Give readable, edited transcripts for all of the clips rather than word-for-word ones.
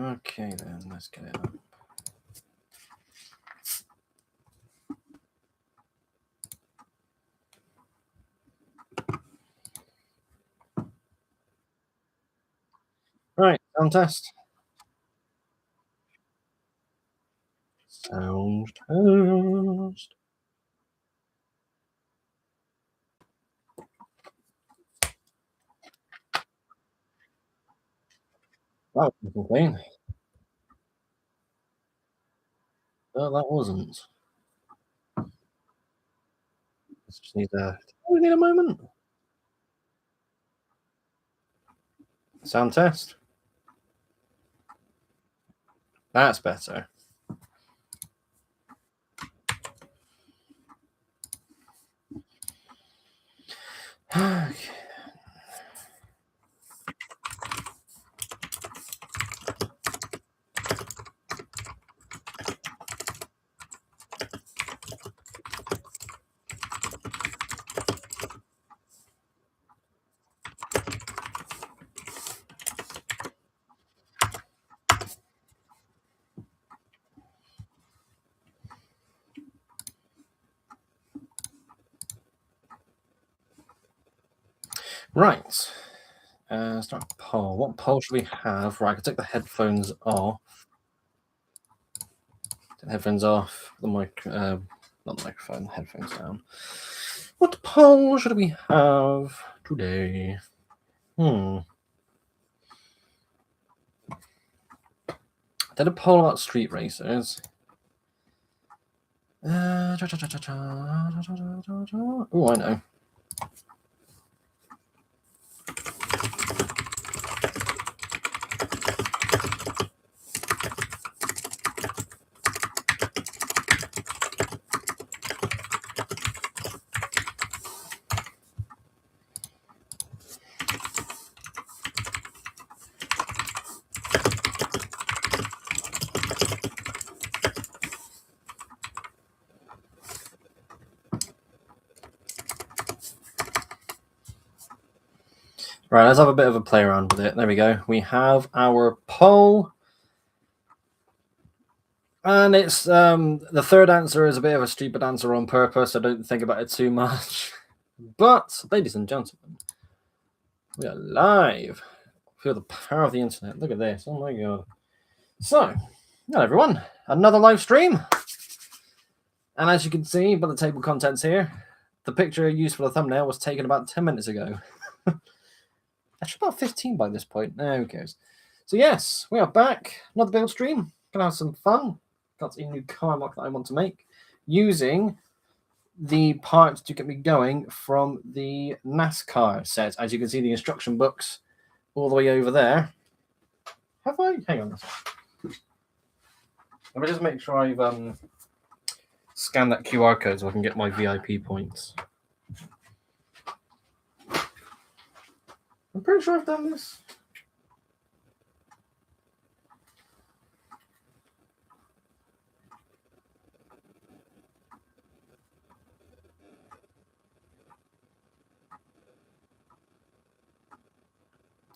Okay, then let's get it up. Right, sound test. Sound test. That was clean. No, that wasn't. Let's just need a. We need a moment. Sound test. That's better. Okay. Right. Start a poll. What poll should we have? Right, I can take the headphones off. Take the headphones off. The mic, not the microphone. The headphones down. What poll should we have today? I did a poll about street racers. Oh, I know. Right, let's have a bit of a play around with it. There we go. We have our poll. And it's the third answer is a bit of a stupid answer on purpose. I don't think about it too much. But, ladies and gentlemen, we are live. Feel the power of the internet. Look at this. Oh my god. So, hello everyone. Another live stream. And as you can see by the table contents here, the picture used for the thumbnail was taken about 10 minutes ago. Actually, about 15 by this point. No, who cares? So yes, we are back. Another build stream. Gonna have some fun. Got a new car mock that I want to make using the parts to get me going from the NASCAR set. As you can see, the instruction books all the way over there. Have I? Hang on a second. Let me just make sure I've scanned that QR code so I can get my VIP points. I'm pretty sure I've done this.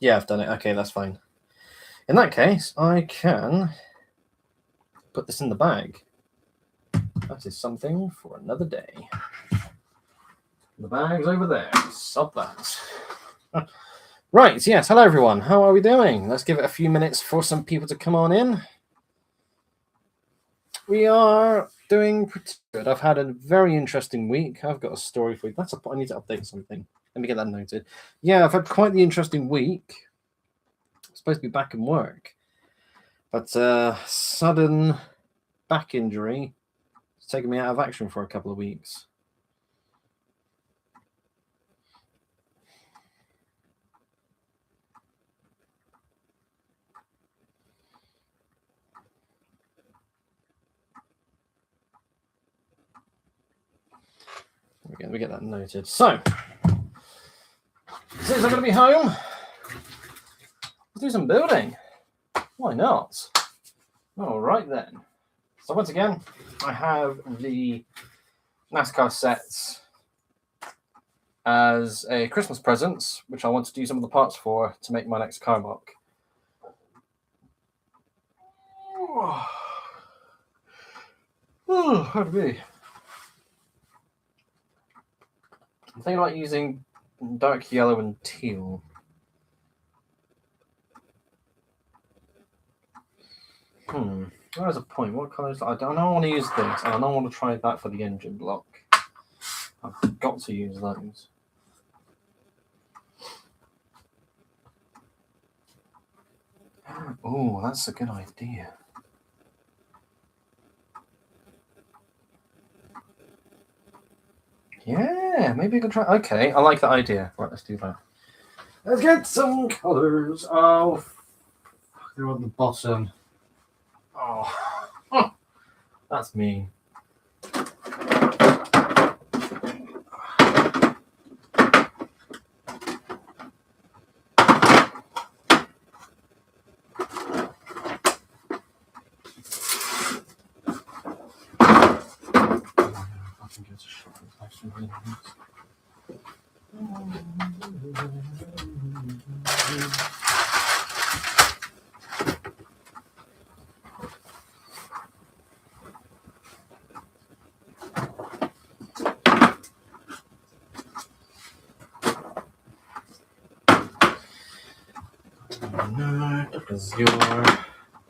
Yeah, I've done it. Okay, that's fine. In that case, I can put this in the bag. That is something for another day. The bag's over there. Stop that. Right, yes. Hello, everyone. How are we doing? Let's give it a few minutes for some people to come on in. We are doing pretty good. I've had a very interesting week. I've got a story for you. I need to update something. Let me get that noted. Yeah, I've had quite the interesting week. I'm supposed to be back in work. But sudden back injury has taken me out of action for a couple of weeks. Again, we get that noted. So, since I'm going to be home, let's do some building. Why not? All right then. So once again, I have the NASCAR sets as a Christmas present, which I want to do some of the parts for to make my next car mock. Oh, how'd it be? I'm thinking about using dark yellow and teal. There's a point. What colours? I don't want to use this, and I don't want to try that for the engine block. I've got to use those. Oh, that's a good idea. Yeah, maybe I could try. Okay, I like that idea. Right, let's do that. Let's get some colours. Oh, they're on the bottom. Oh, that's mean.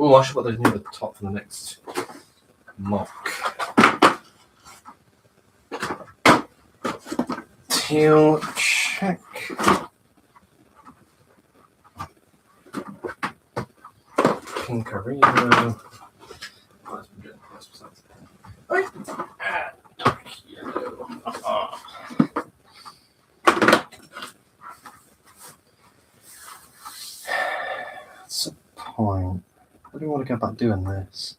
Oh, I should put those near the top for the next mock. Teal, check. Pinkarino. Dark yellow. That's a point. What do you want to go about doing this?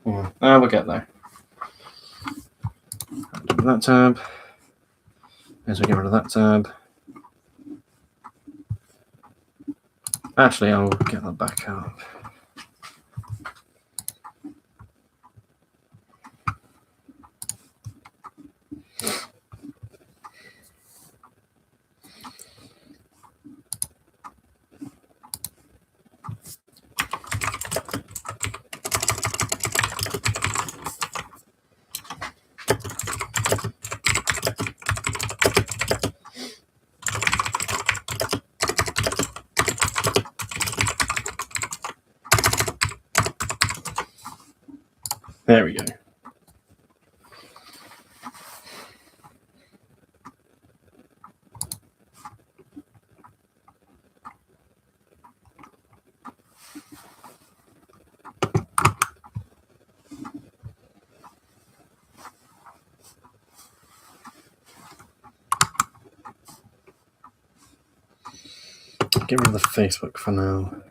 We'll get there. That tab. As we get rid of that tab. Actually, I'll get that back up. There we go. Get rid of the Facebook for now.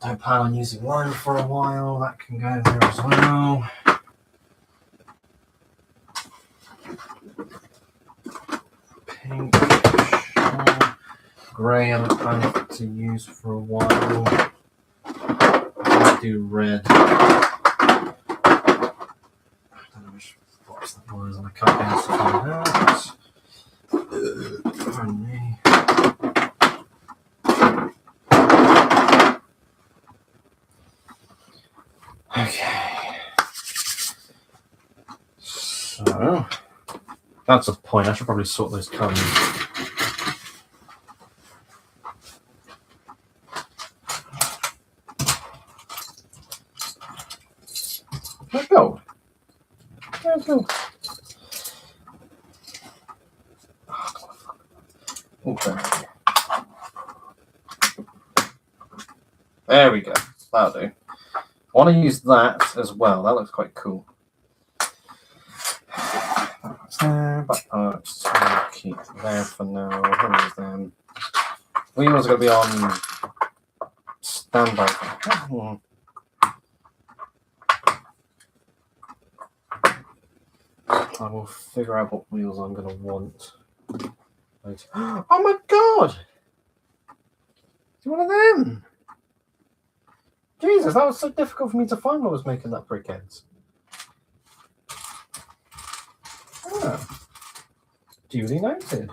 I don't plan on using lime for a while. That can go there as well. Pink, grey. I'm planning to use for a while. Let's do red. I don't know which box that was, and I can't get to find out. Pardon me. Okay. So that's a point. I should probably sort those colours. Let's go. Let's go. Okay. There we go. That'll do. I want to use that as well. That looks quite cool. That's there. Back parts. I'll keep there for now. Where is them? Wheels are going to be on standby. I will figure out what wheels I'm going to want. Right. Oh my god! It's one of them! Jesus, that was so difficult for me to find when I was making that brickheads. Ah, duly noted.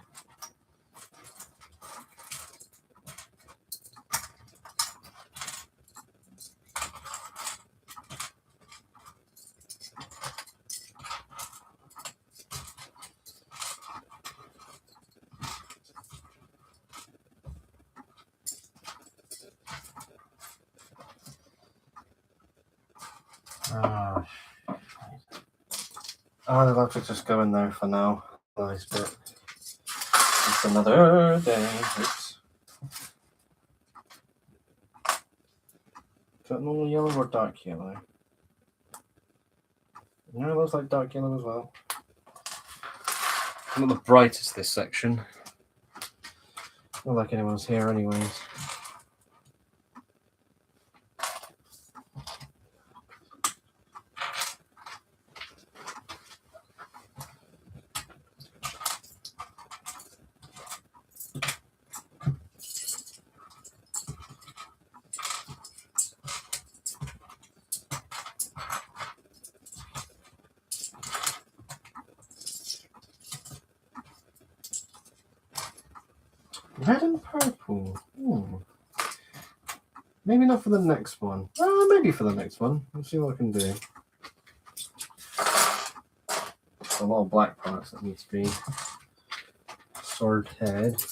I'll have to just go in there for now. Nice bit. It's another day. Oops. Is that normal yellow or dark yellow? No, it looks like dark yellow as well. Not the brightest this section. Not like anyone's here anyways. Red and purple. Maybe not for the next one. Maybe for the next one. We'll see what I can do. There's a lot of black parts that need to be sorted.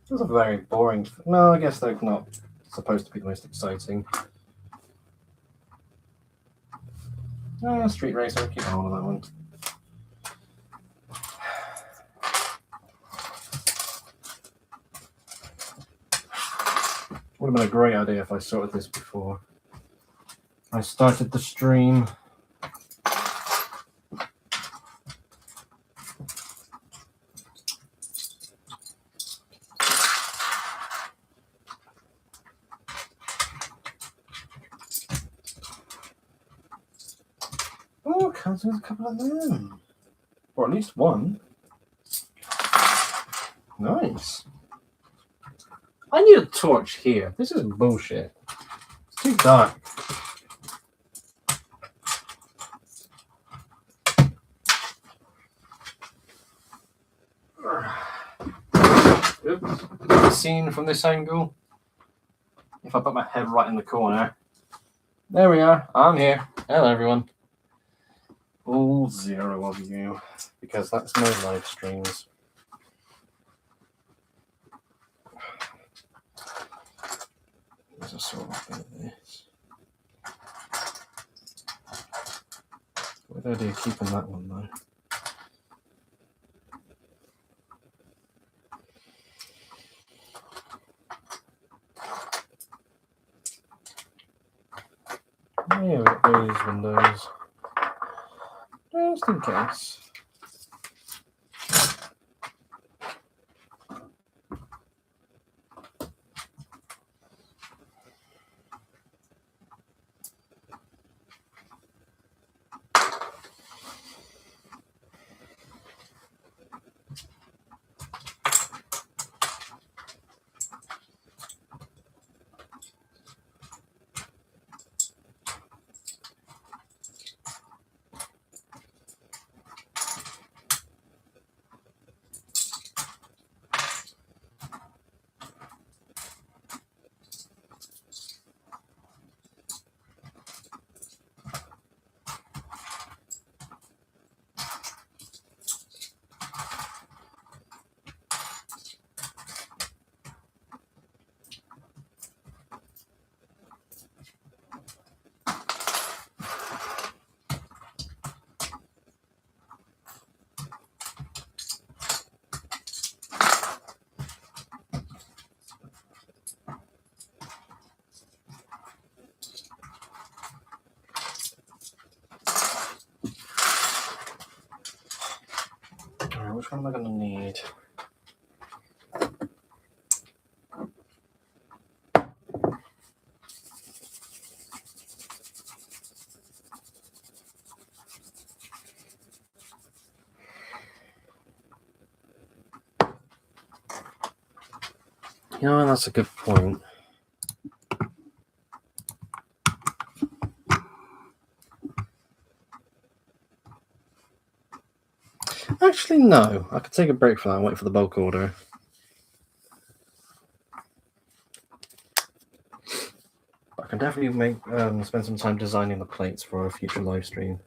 Those are very boring. No, I guess they're not supposed to be the most exciting. Street Racer, keep hold of that one. Would have been a great idea if I sorted this before I started the stream. Oh, comes with a couple of them. Or at least one. Nice. I need a torch here. This is bullshit. It's too dark. Oops. Seen from this angle. If I put my head right in the corner. There we are. I'm here. Hello, everyone. All 0 of you, because that's no live streams. There's a sort of bit of this. What idea keeping that one though? Yeah, we've got those windows. Just in case. which one am I going to need? You know, that's a good point. Actually, no. I could take a break for that and wait for the bulk order. I can definitely spend some time designing the plates for a future live stream.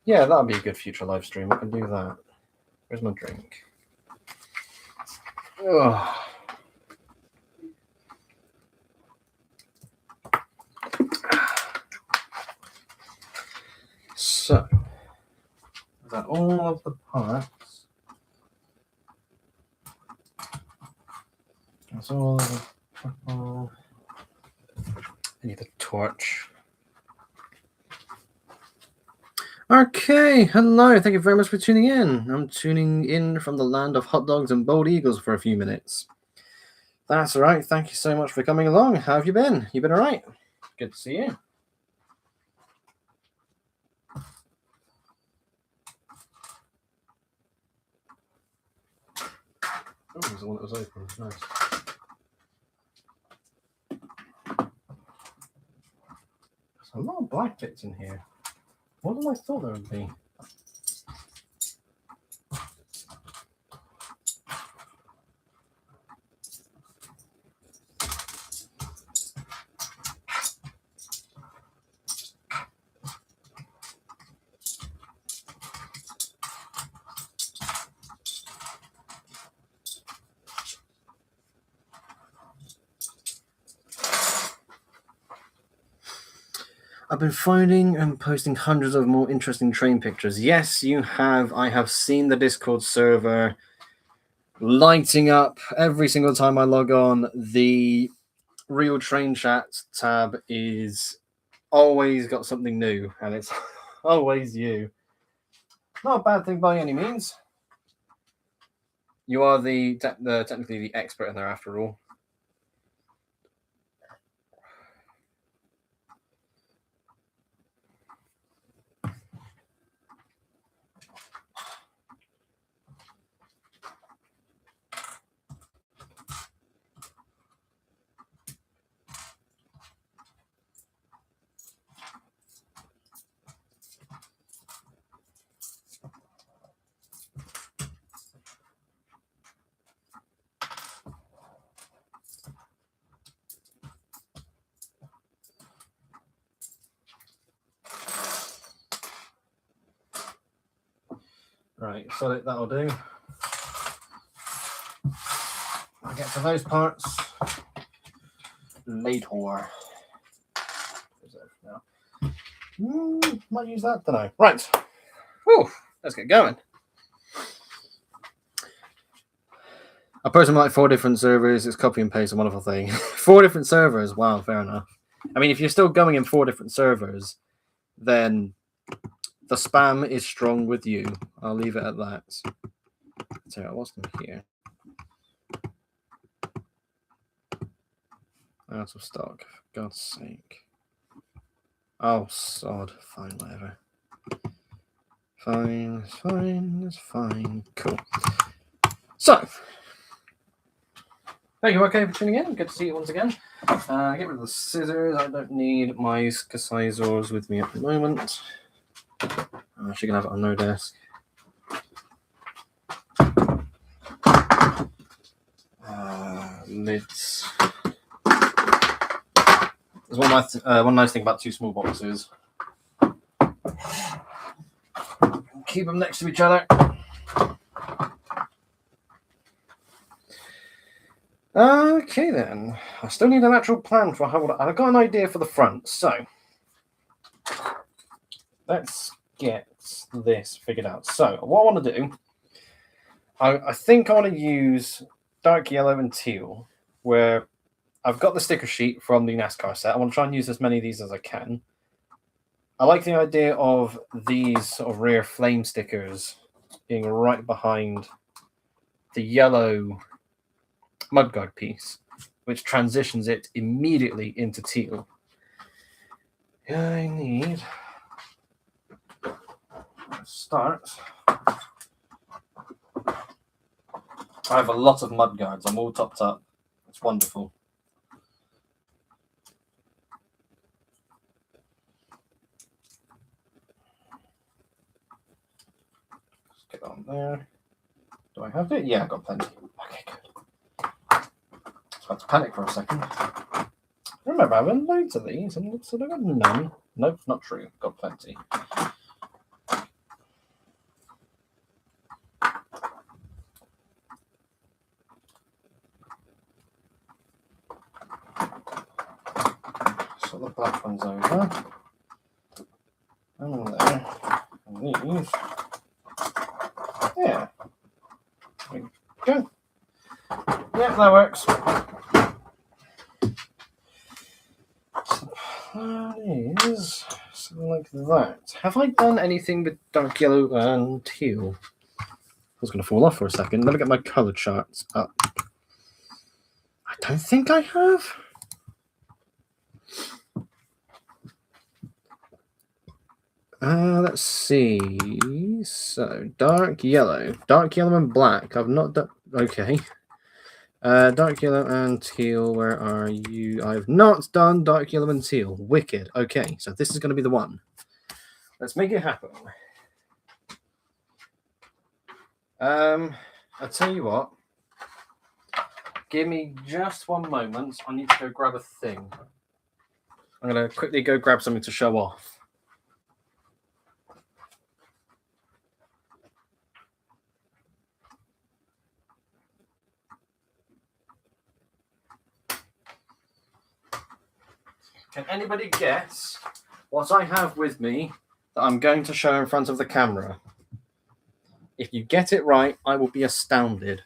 Yeah, that'll be a good future live stream. I can do that. Where's my drink? Ugh. So, is that all of the parts? That's all of the... I need a torch. Okay, hello. Thank you very much for tuning in. I'm tuning in from the land of hot dogs and bald eagles for a few minutes. That's all right. Thank you so much for coming along. How have you been? You been all right? Good to see you. Oh, there's the one that was open. Nice. There's a lot of black bits in here. More than I thought there would be. I've been finding and posting hundreds of more interesting train pictures. Yes, you have. I have seen the Discord server lighting up every single time I log on. The Real Train Chat tab is always got something new, and it's always you. Not a bad thing by any means. You are technically the expert in there after all. Right, so that'll do. I'll get to those parts later. Might use that, don't know. Right. Whew, let's get going. I posted like 4 different servers. It's copy and paste, a wonderful thing. 4 different servers. Wow, fair enough. I mean, if you're still going in 4 different servers, then the spam is strong with you. I'll leave it at that. So what's in here? Out of stock, for God's sake. Oh, sod. Fine, whatever. Fine, it's fine, it's fine. Cool. So, thank you, okay, for tuning in. Good to see you once again. Get rid of the scissors. I don't need my scissors with me at the moment. I'm actually going to have it on no desk. Lids. There's one nice thing about 2 small boxes. Keep them next to each other. Okay then. I still need an actual plan for how I've got an idea for the front. So let's get this figured out. So what I want to do, I think I want to use dark yellow and teal, where I've got the sticker sheet from the NASCAR set. I want to try and use as many of these as I can. I like the idea of these sort of rear flame stickers being right behind the yellow mudguard piece, which transitions it immediately into teal. I need to start. I have a lot of mudguards. I'm all topped up. It's wonderful. Let's get on there. Do I have it? Yeah, I've got plenty. Okay, good. I was about to panic for a second. I remember having loads of these, and looks like I've got none. Nope, not true. Got plenty. So the black one's over. And there. And these. Yeah. There we go. Yeah, that works. So the plan is something like that. Have I done anything with dark yellow and teal? I was going to fall off for a second. Let me get my colour charts up. I don't think I have. Let's see. So, dark yellow and black. I've not done. Okay. Dark yellow and teal. Where are you? I've not done dark yellow and teal. Wicked. Okay, so this is going to be the one. Let's make it happen. I'll tell you what. Give me just one moment. I need to go grab a thing. I'm going to quickly go grab something to show off. Can anybody guess what I have with me that I'm going to show in front of the camera? If you get it right, I will be astounded.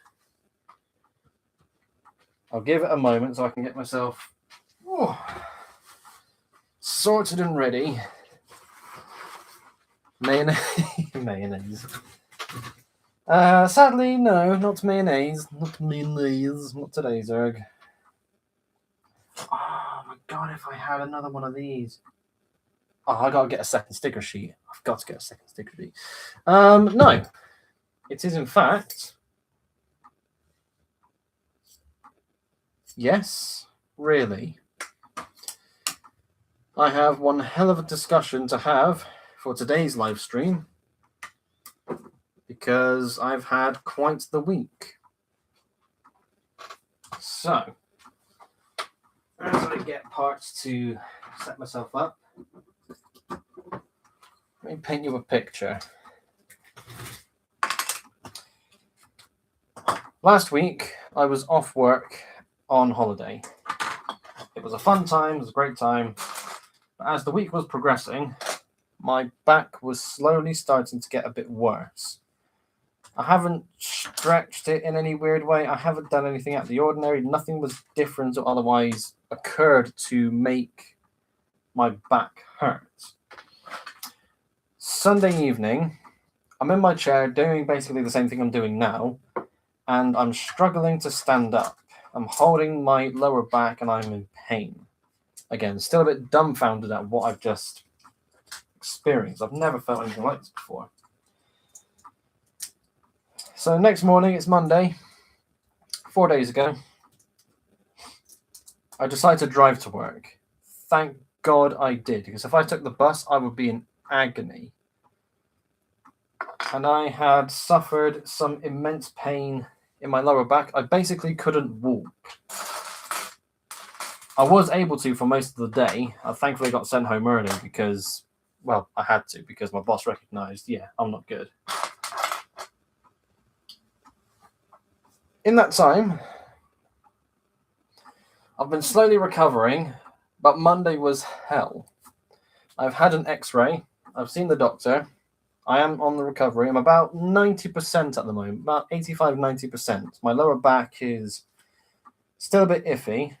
I'll give it a moment so I can get myself sorted and ready. Mayonnaise. Sadly, no, not mayonnaise. Not mayonnaise. Not today, Zerg. Oh my god, if I had another one of these. Oh, I gotta get a second sticker sheet. I've got to get a second sticker sheet. No. It is in fact. Yes, really. I have one hell of a discussion to have for today's live stream because I've had quite the week. So, as I get parts to set myself up, let me paint you a picture. Last week, I was off work on holiday. It was a fun time, it was a great time. But as the week was progressing, my back was slowly starting to get a bit worse. I haven't stretched it in any weird way. I haven't done anything out of the ordinary. Nothing was different or otherwise occurred to make my back hurt. Sunday evening, I'm in my chair doing basically the same thing I'm doing now, and I'm struggling to stand up. I'm holding my lower back and I'm in pain. Again, still a bit dumbfounded at what I've just experienced. I've never felt anything like this before. So next morning, it's Monday, 4 days ago, I decided to drive to work. Thank God I did, because if I took the bus, I would be in agony. And I had suffered some immense pain in my lower back. I basically couldn't walk. I was able to for most of the day. I thankfully got sent home early because, well, I had to because my boss recognized, yeah, I'm not good. In that time, I've been slowly recovering, but Monday was hell. I've had an x-ray. I've seen the doctor. I am on the recovery. I'm about 90% at the moment, about 85, 90%. My lower back is still a bit iffy,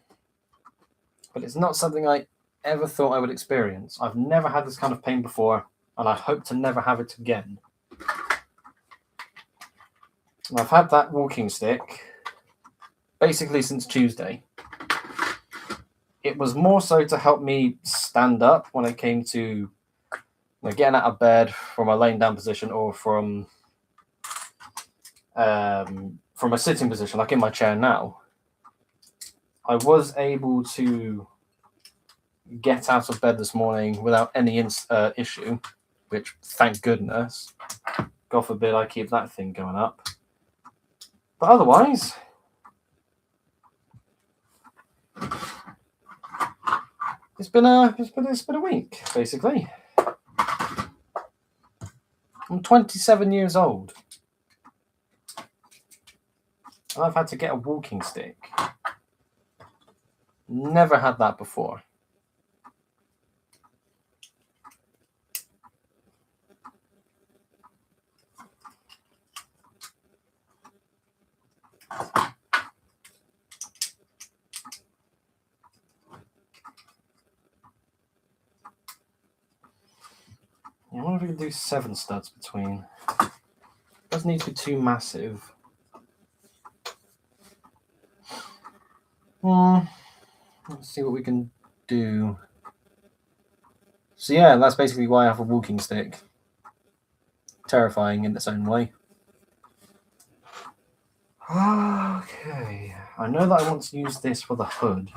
but it's not something I ever thought I would experience. I've never had this kind of pain before, and I hope to never have it again. I've had that walking stick basically since Tuesday. It was more so to help me stand up when it came to getting out of bed from a laying down position or from a sitting position, like in my chair now. I was able to get out of bed this morning without any issue, which thank goodness. God forbid I keep that thing going up. But otherwise, it's been a week, basically. I'm 27 years old. And I've had to get a walking stick. Never had that before. I wonder if we can do 7 studs between. It doesn't need to be too massive. Let's see what we can do. So yeah, that's basically why I have a walking stick. Terrifying in its own way. Okay, I know that I want to use this for the hood.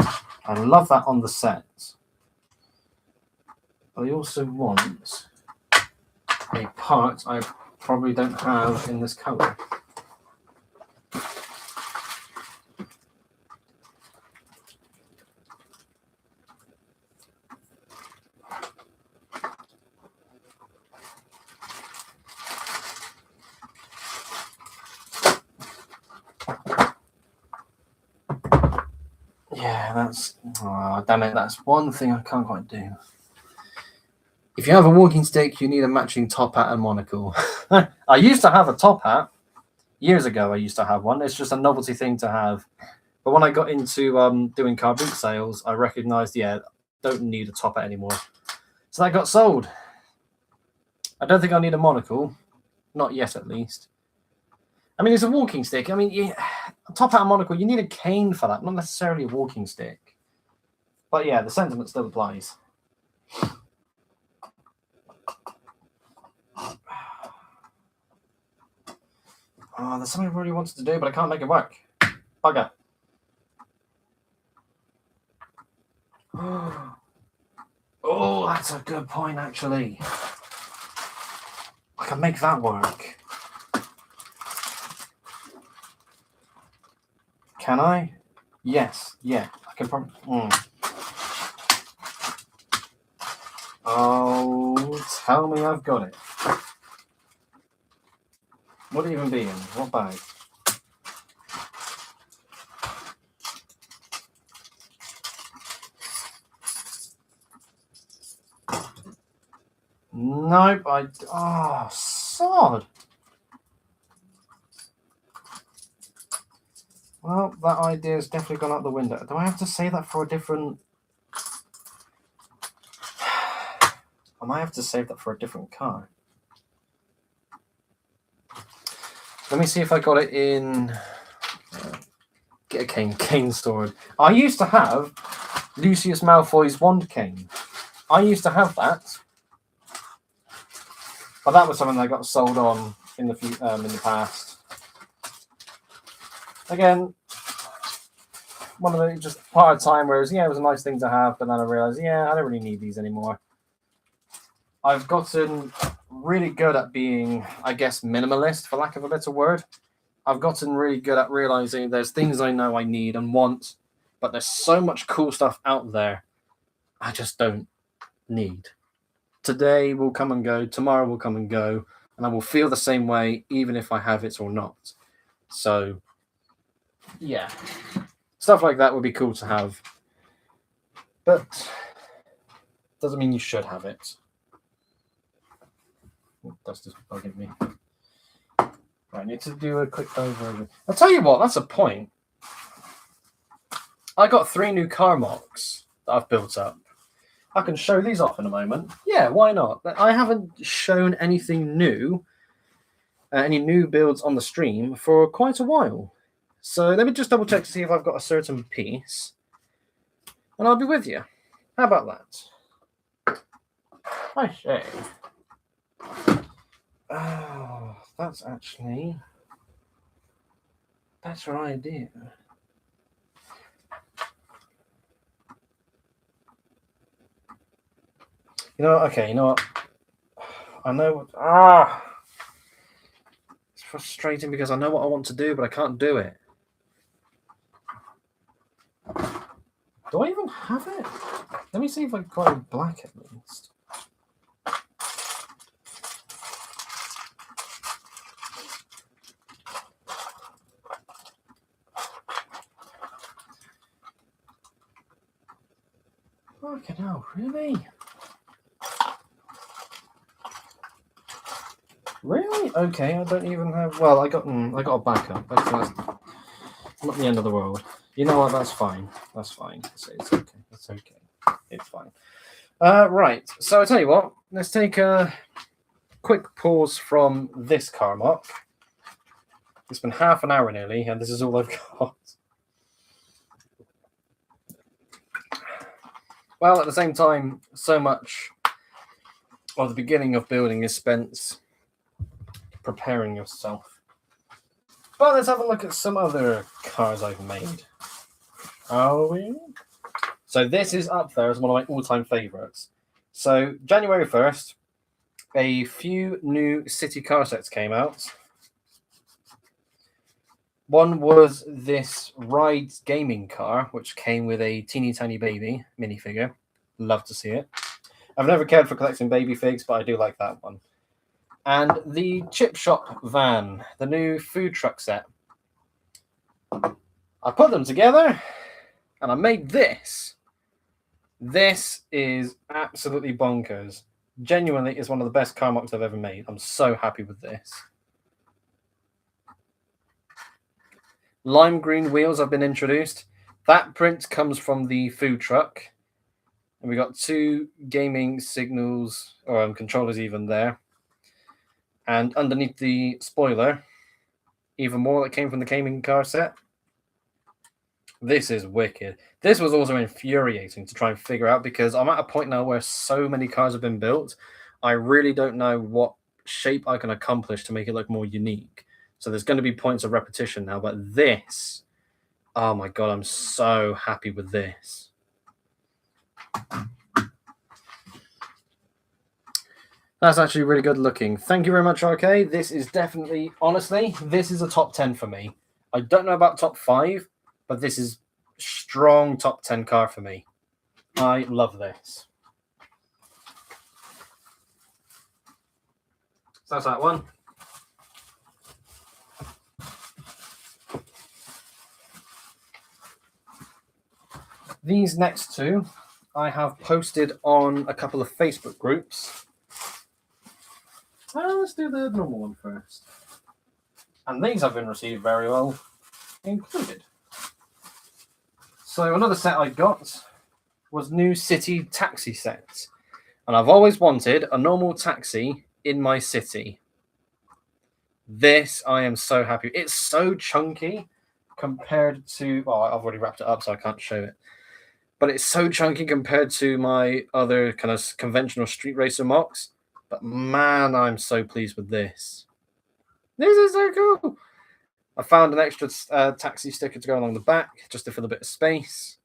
I love that on the set. But I also want a part I probably don't have in this colour. Yeah, damn it, that's one thing I can't quite do. If you have a walking stick, you need a matching top hat and monocle. I used to have a top hat. Years ago, I used to have one. It's just a novelty thing to have. But when I got into doing car boot sales, I recognised, don't need a top hat anymore. So that got sold. I don't think I need a monocle. Not yet, at least. I mean, it's a walking stick. I mean, a top hat and monocle, you need a cane for that, not necessarily a walking stick. But yeah, the sentiment still applies. Oh, there's something I really wanted to do, but I can't make it work. Bugger. Oh, that's a good point, actually. I can make that work. Can I? Yes. Yeah. I can probably... Oh, tell me I've got it. Would it even be in? What bag? Nope, oh, sod. Well, that idea's definitely gone out the window. Do I have to say that for a different... I might have to save that for a different car. Let me see if I got it in... get a cane stored. I used to have Lucius Malfoy's wand cane. I used to have that. But that was something that got sold on in the past. Again, one of the just part of time where it was a nice thing to have, but then I realized, I don't really need these anymore. I've gotten really good at being, I guess, minimalist, for lack of a better word. I've gotten really good at realizing there's things I know I need and want, but there's so much cool stuff out there I just don't need. Today will come and go, tomorrow will come and go, and I will feel the same way even if I have it or not. So, yeah. Stuff like that would be cool to have. But doesn't mean you should have it. That's just bugging me. Right, I need to do a quick overview. I'll tell you what, that's a point. I got 3 new car mocks that I've built up. I can show these off in a moment. Yeah, why not? I haven't shown anything new any new builds on the stream for quite a while. So let me just double check to see if I've got a certain piece, and I'll be with you. How about that? I say. Oh, that's actually a better idea. You know, okay, you know what? I know what. It's frustrating because I know what I want to do, but I can't do it. Do I even have it? Let me see if I've got it black at least. Fucking hell, really? Really? Okay, I don't even have. Well, I got a backup. That's not the end of the world. You know what? That's fine. That's fine. It's okay. It's okay. It's fine. Right. So I tell you what. Let's take a quick pause from this car mark. It's been half an hour nearly, and this is all I've got. Well, at the same time, so much of the beginning of building is spent preparing yourself. But let's have a look at some other cars I've made. Are we? So this is up there as one of my all-time favorites. So January 1st, a few new city car sets came out. One was this Ride gaming car, which came with a teeny tiny baby minifigure. Love to see it. I've never cared for collecting baby figs, but I do like that one. And the Chip Shop van, the new food truck set. I put them together, and I made this. This is absolutely bonkers. Genuinely, it's one of the best car mocks I've ever made. I'm so happy with this. Lime green wheels have been introduced. That print comes from the food truck. And we got 2 gaming signals, or controllers even there. And underneath the spoiler, even more that came from the gaming car set. This is wicked. This was also infuriating to try and figure out because I'm at a point now where so many cars have been built. I really don't know what shape I can accomplish to make it look more unique. So there's going to be points of repetition now, but this, oh my God, I'm so happy with this. That's actually really good looking. Thank you very much, RK. This is definitely, honestly, this is a top 10 for me. I don't know about top 5, but this is strong top 10 car for me. I love this. So that's that one. These next 2 I have posted on a couple of Facebook groups. Let's do the normal one first. And these have been received very well, included. So another set I got was new city taxi sets. And I've always wanted a normal taxi in my city. This, I am so happy. It's so chunky compared to... Well, I've already wrapped it up, so I can't show it. But it's so chunky compared to my other kind of conventional street racer mocks. But man, I'm so pleased with this. This is so cool. I found an extra taxi sticker to go along the back just to fill a bit of space.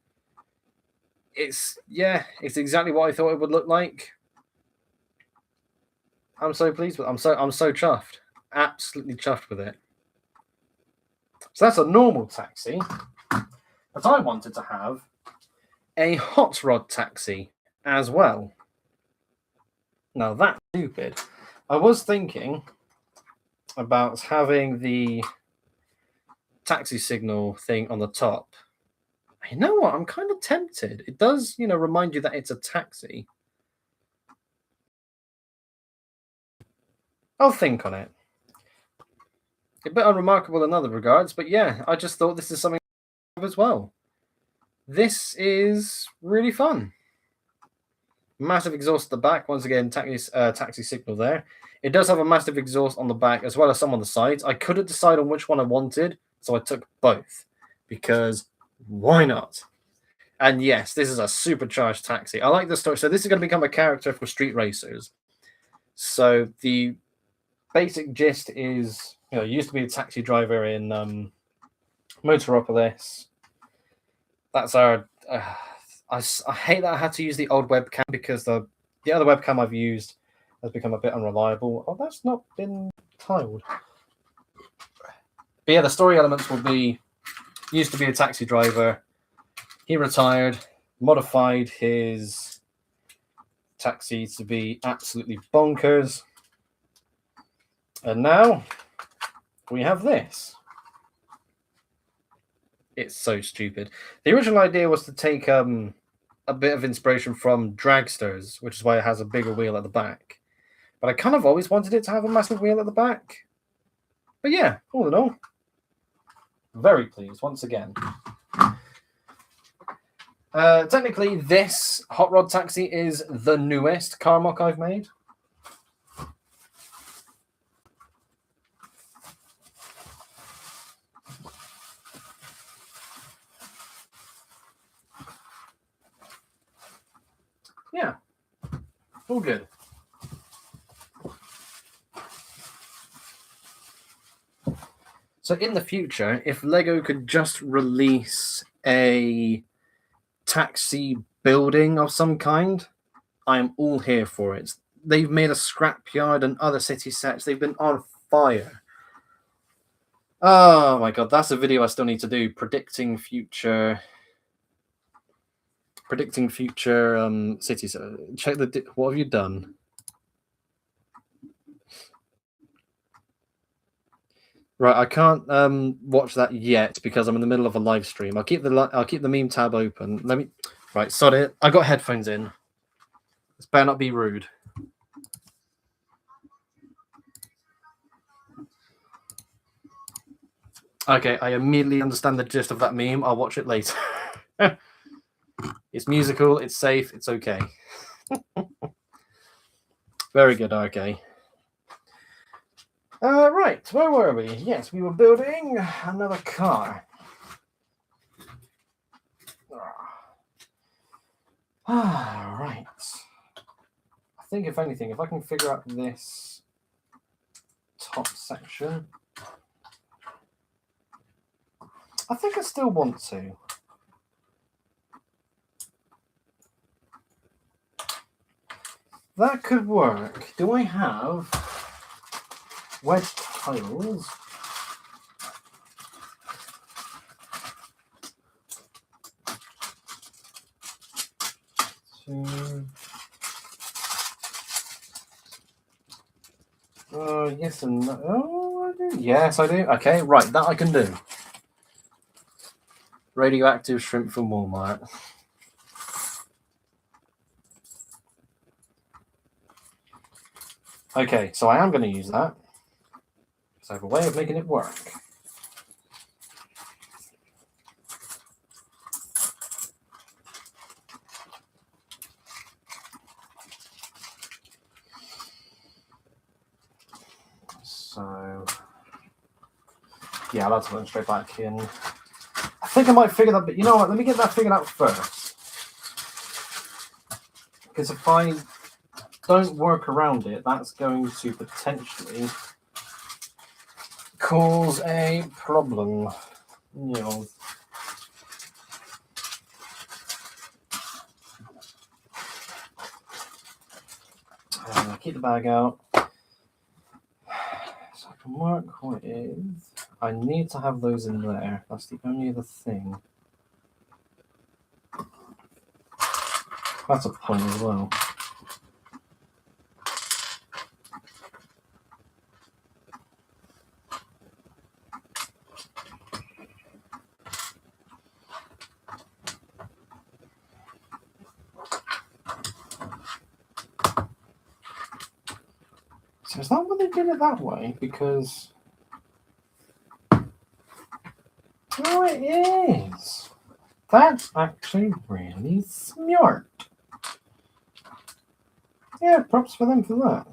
It's exactly what I thought it would look like. I'm so pleased with it. I'm so chuffed. Absolutely chuffed with it. So that's a normal taxi. But I wanted to have a hot rod taxi as well. Now that's stupid. I was thinking about having the taxi signal thing on the top. You know what? I'm kind of tempted. It does, remind you that it's a taxi. I'll think on it. A bit unremarkable in other regards, but yeah, I just thought this is something as well. This is really fun. Massive exhaust at the back. Once again, taxi signal there. It does have a massive exhaust on the back as well as some on the sides. I couldn't decide on which one I wanted, so I took both because why not? And yes, this is a supercharged taxi. I like the story. So this is going to become a character for street racers. So the basic gist is, you used to be a taxi driver in Motoropolis. That's our. I hate that I had to use the old webcam because the other webcam I've used has become a bit unreliable. Oh, that's not been tiled. But yeah, the story elements will be, used to be a taxi driver. He retired, modified his taxi to be absolutely bonkers. And now we have this. It's so stupid. The original idea was to take a bit of inspiration from dragsters, which is why it has a bigger wheel at the back. But I kind of always wanted it to have a massive wheel at the back. But yeah, all in all, very pleased once again. Technically, this Hot Rod Taxi is the newest car mock I've made. Yeah, all good. So in the future, if LEGO could just release a taxi building of some kind, I am all here for it. They've made a scrapyard and other city sets. They've been on fire. Oh my god, that's a video I still need to do. Predicting future cities. Check what have you done? Right, I can't watch that yet because I'm in the middle of a live stream. I'll keep the meme tab open. Let me. Right, sorry, I got headphones in. This better not be rude. Okay, I immediately understand the gist of that meme. I'll watch it later. It's musical. It's safe. It's okay. Very good. Okay. Right, where were we? Yes, we were building another car. Right. I think, if anything, if I can figure out this top section, I think I still want to. That could work. Do I have wedge tiles? Yes and no. Oh, I do. Yes, I do. Okay, right, that I can do. Radioactive shrimp from Walmart. Okay, so I am going to use that. So I have a way of making it work. So, yeah, that's going straight back in. I think I might figure that, but you know what? Let me get that figured out first. Because if I don't work around it, that's going to potentially cause a problem. You know. Keep the bag out. So I can work with. I need to have those in there. That's the only other thing. That's a point as well. So is that what they did it that way? Because no, it is. That's actually really smart. Yeah, props for them for that.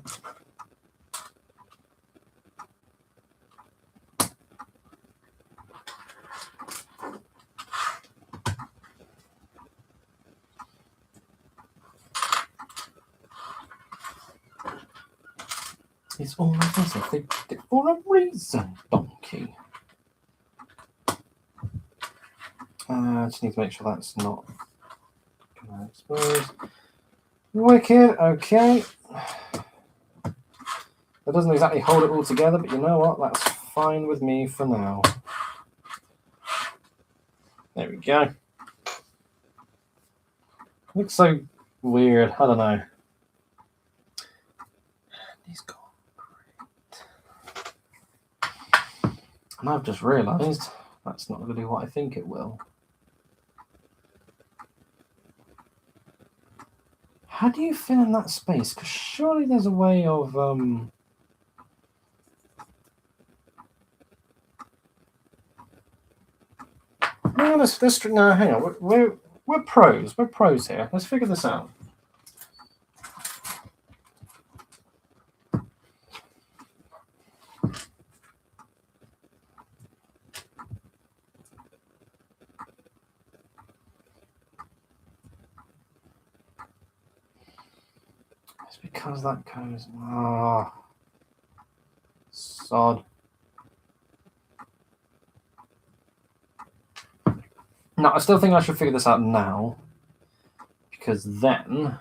It's always as if they did it for a reason, donkey. I just need to make sure that's not gonna expose. Wicked, okay. That doesn't exactly hold it all together, but you know what? That's fine with me for now. There we go. Looks so weird. I don't know. He's gone great. And I've just realised that's not going to do what I think it will. How do you fill in that space? Because surely there's a way of no, no, hang on. We're pros. We're pros here. Let's figure this out. It's because that goes. Ah, sod. No, I still think I should figure this out now, because then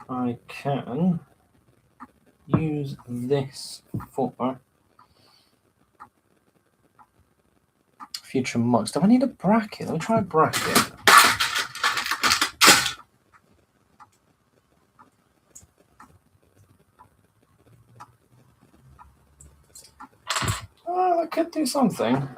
I can use this for future mugs. Do I need a bracket? Let me try a bracket. Oh, that could do something.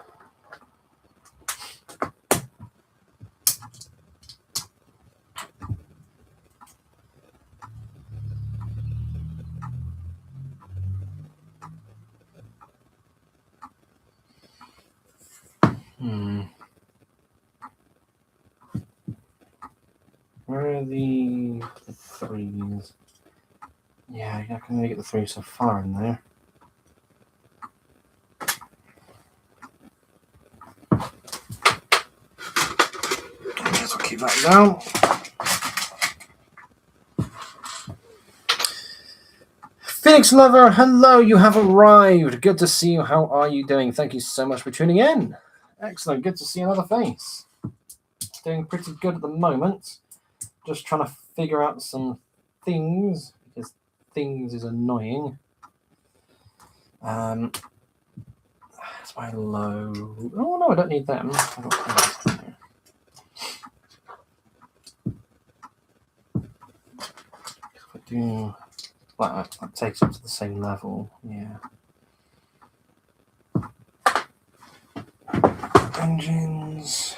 Where are the threes? Yeah, I can only get the three so far in there. I guess I'll keep that down. Phoenix Lover, hello, you have arrived. Good to see you. How are you doing? Thank you so much for tuning in. Excellent. Good to see another face. Doing pretty good at the moment. Just trying to figure out some things, because things is annoying. That's my low. Oh no, I don't need them. I've got colours in there. If I do that takes it to the same level. Yeah. Engines.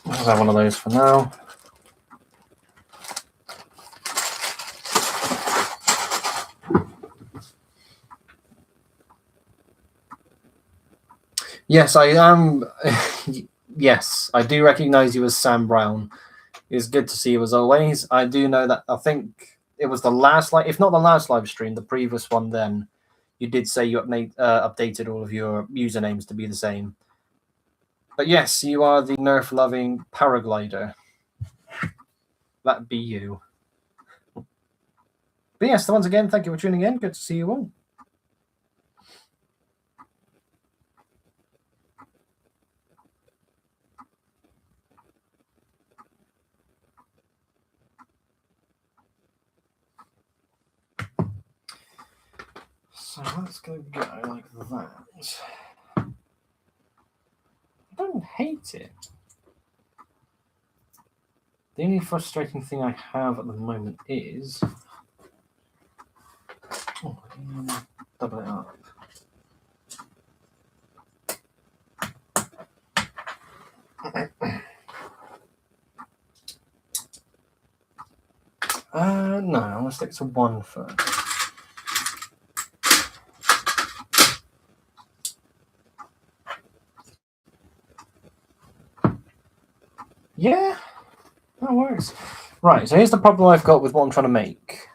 I'll have one of those for now. Yes, I am. Yes, I do recognize you as Sam Brown. It's good to see you as always. I do know that. I think it was the last, if not the last live stream, the previous one. Then you did say you updated all of your usernames to be the same. But yes, you are the nerf-loving paraglider. That be you. But yes, once again, thank you for tuning in. Good to see you all. So that's going to go like that. I don't hate it. The only frustrating thing I have at the moment is... Oh, double it up. No, I'm going to stick to one first. Yeah, that works. Right, so here's the problem I've got with what I'm trying to make.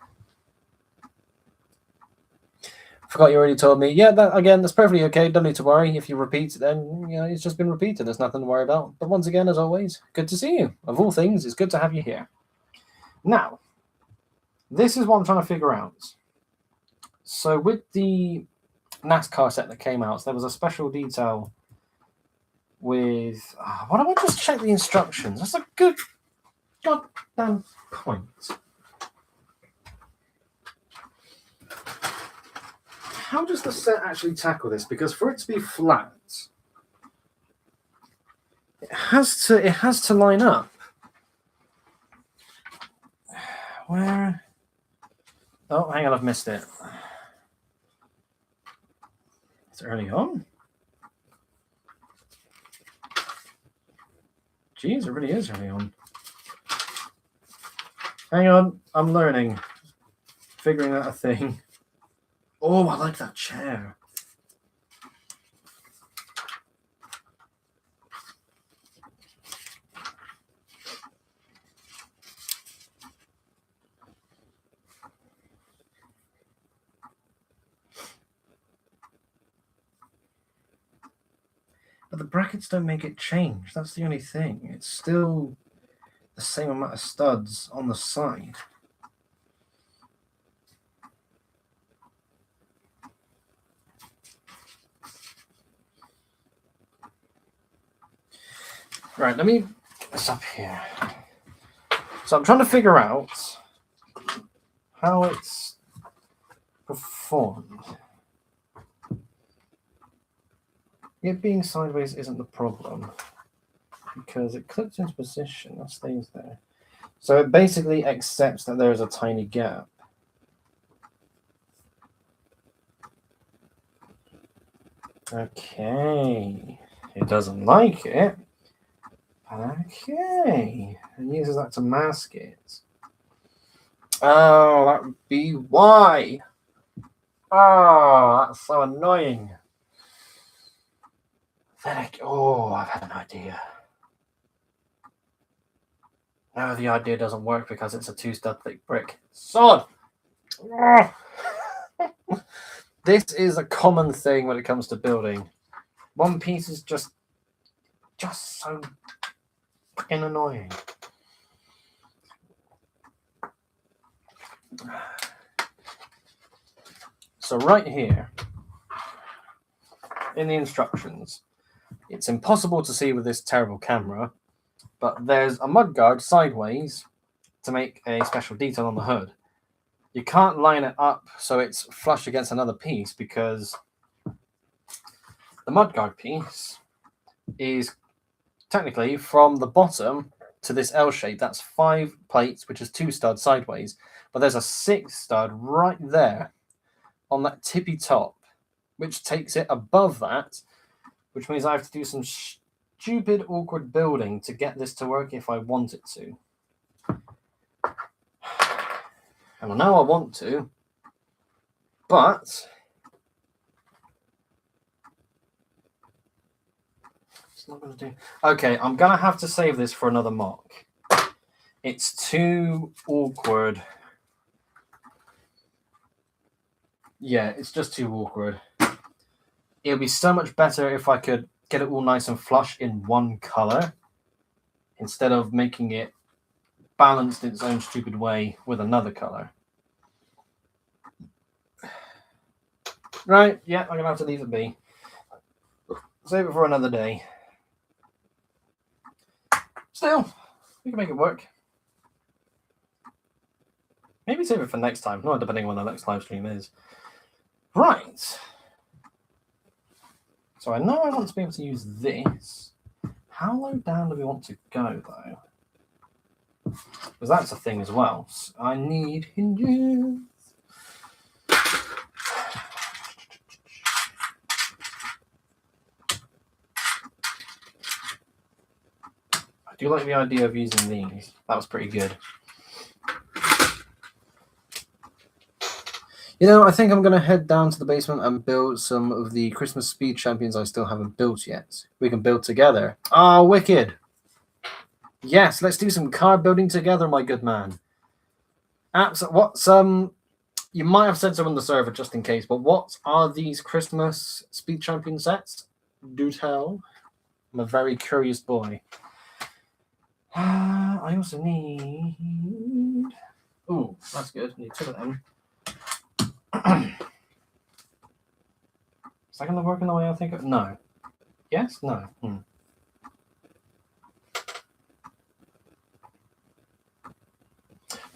Forgot you already told me. Yeah, that's perfectly okay. Don't need to worry. If you repeat, then it's just been repeated. There's nothing to worry about. But once again, as always, good to see you. Of all things, it's good to have you here. Now, this is what I'm trying to figure out. So with the NASCAR set that came out, so there was a special detail with. Why don't I just check the instructions? That's a good goddamn point. How does the set actually tackle this? Because for it to be flat, it has to line up. Where? Oh, hang on, I've missed it. It's early on. Jeez, it really is early on. Hang on, I'm learning. Figuring out a thing. Oh, I like that chair. But the brackets don't make it change. That's the only thing. It's still the same amount of studs on the side. Right, let me get this up here. So I'm trying to figure out how it's performed. It being sideways isn't the problem because it clips into position, that stays there. So it basically accepts that there is a tiny gap. Okay, it doesn't like it. Okay, and uses that to mask it. Oh, that would be why. Oh, that's so annoying. Oh, I've had an idea. No, the idea doesn't work because it's a 2-stud thick brick. Sod! This is a common thing when it comes to building. One piece is just so fucking annoying. So right here, in the instructions, it's impossible to see with this terrible camera, but there's a mudguard sideways to make a special detail on the hood. You can't line it up so it's flush against another piece because the mudguard piece is technically from the bottom to this L shape. That's 5 plates, which is 2 studs sideways, but there's a 6 stud right there on that tippy top, which takes it above that, which means I have to do some stupid, awkward building to get this to work if I want it to. And I know I want to, but it's not going to do. Okay, I'm going to have to save this for another mock. It's too awkward. Yeah, it's just too awkward. It would be so much better if I could get it all nice and flush in one color instead of making it balanced in its own stupid way with another color. Right, yeah, I'm going to have to leave it be. Save it for another day. Still, we can make it work. Maybe save it for next time, not depending on when the next live stream is. Right. So I know I want to be able to use this. How low down do we want to go, though? Because that's a thing as well. So I need hinges. I do like the idea of using these. That was pretty good. I think I'm going to head down to the basement and build some of the Christmas speed champions I still haven't built yet. We can build together. Oh, wicked. Yes, let's do some card building together, my good man. What's you might have said so on the server just in case, but what are these Christmas Speed Champion sets? Do tell. I'm a very curious boy. I also need. Oh, that's good. I need 2 of them. Is that going to work in the way I think? No. Yes. No.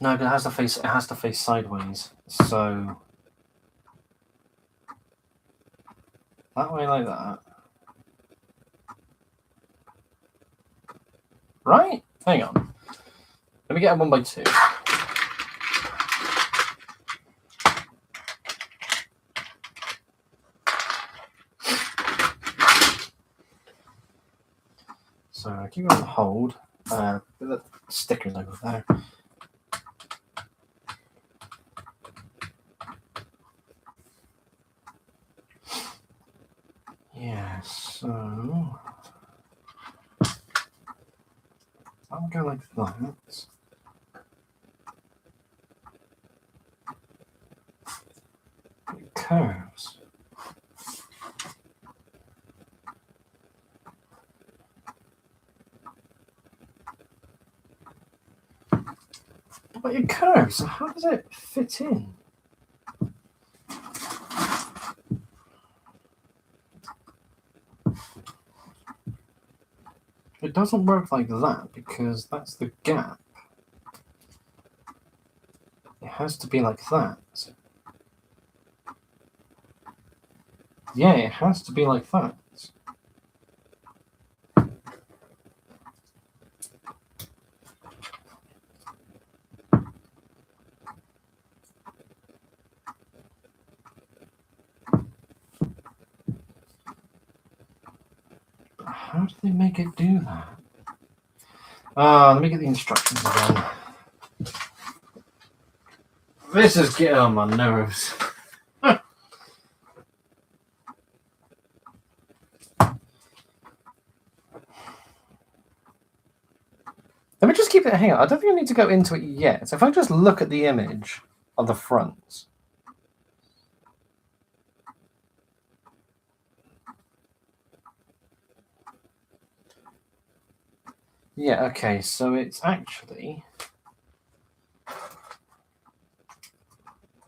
No, but it has to face. It has to face sideways. So that way, like that. Right? Hang on. Let me get a 1x2. So keep it on hold. The stickers over there. Yeah, so I'll go like that. It curves. But it curves, so how does it fit in? It doesn't work like that because that's the gap. It has to be like that. Yeah, it has to be like that. But how do they make it do that? Let me get the instructions again. This is getting on my nerves. Let me just keep it. Hang on, I don't think I need to go into it yet. So if I just look at the image on the front. Yeah, okay, so it's actually.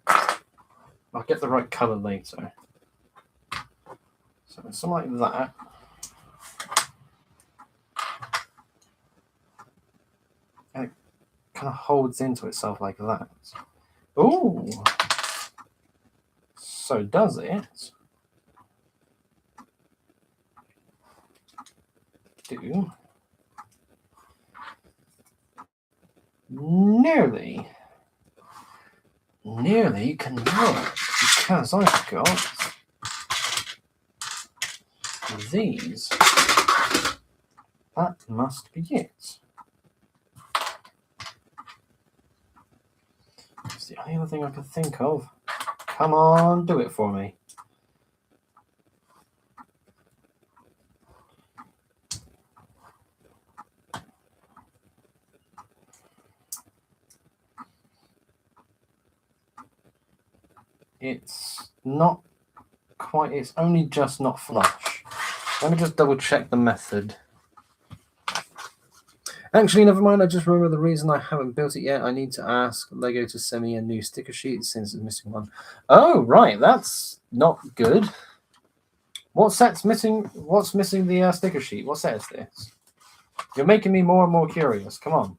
I'll get the right colour later. So something like that. And it kind of holds into itself like that. Ooh! So does it do nearly can work because I've got these. That must be it. It's the only other thing I can think of. Come on, do it for me. It's not quite, it's only just not flush. Let me just double check the method. Actually, never mind. I just remember the reason I haven't built it yet. I need to ask Lego to send me a new sticker sheet since it's missing one. Oh, right. That's not good. What set's missing? What's missing the sticker sheet? What set is this? You're making me more and more curious. Come on.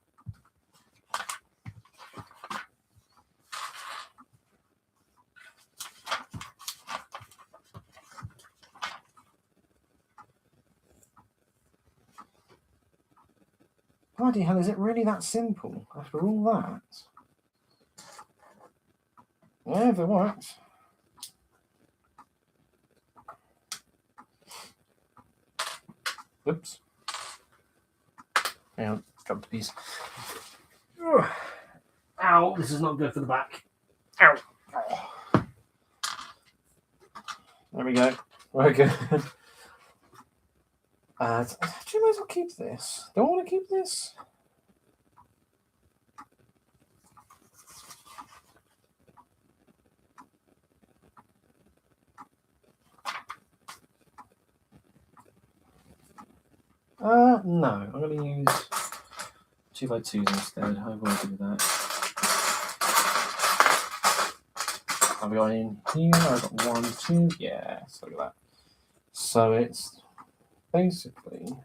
Bloody hell, is it really that simple after all that? Yeah, if it works. Oops. Hang on, dropped a piece. Ow, this is not good for the back. Ow. There we go. We're good. Do you might as well keep this? Do I want to keep this? No. I'm going to use 2x2s instead. I will do that. I've got in here. I've got 1, 2. Yeah, so look at that. So it's basically.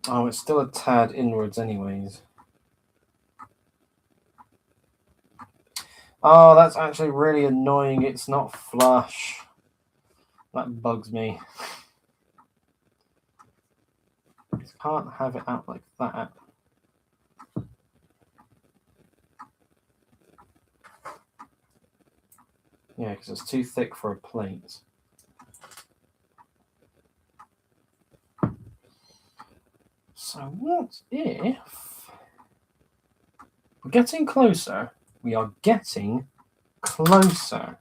Oh, it's still a tad inwards anyways. Oh, that's actually really annoying. It's not flush. That bugs me. Just can't have it out like that. Yeah, because it's too thick for a plate. So what if we're getting closer? We are getting closer.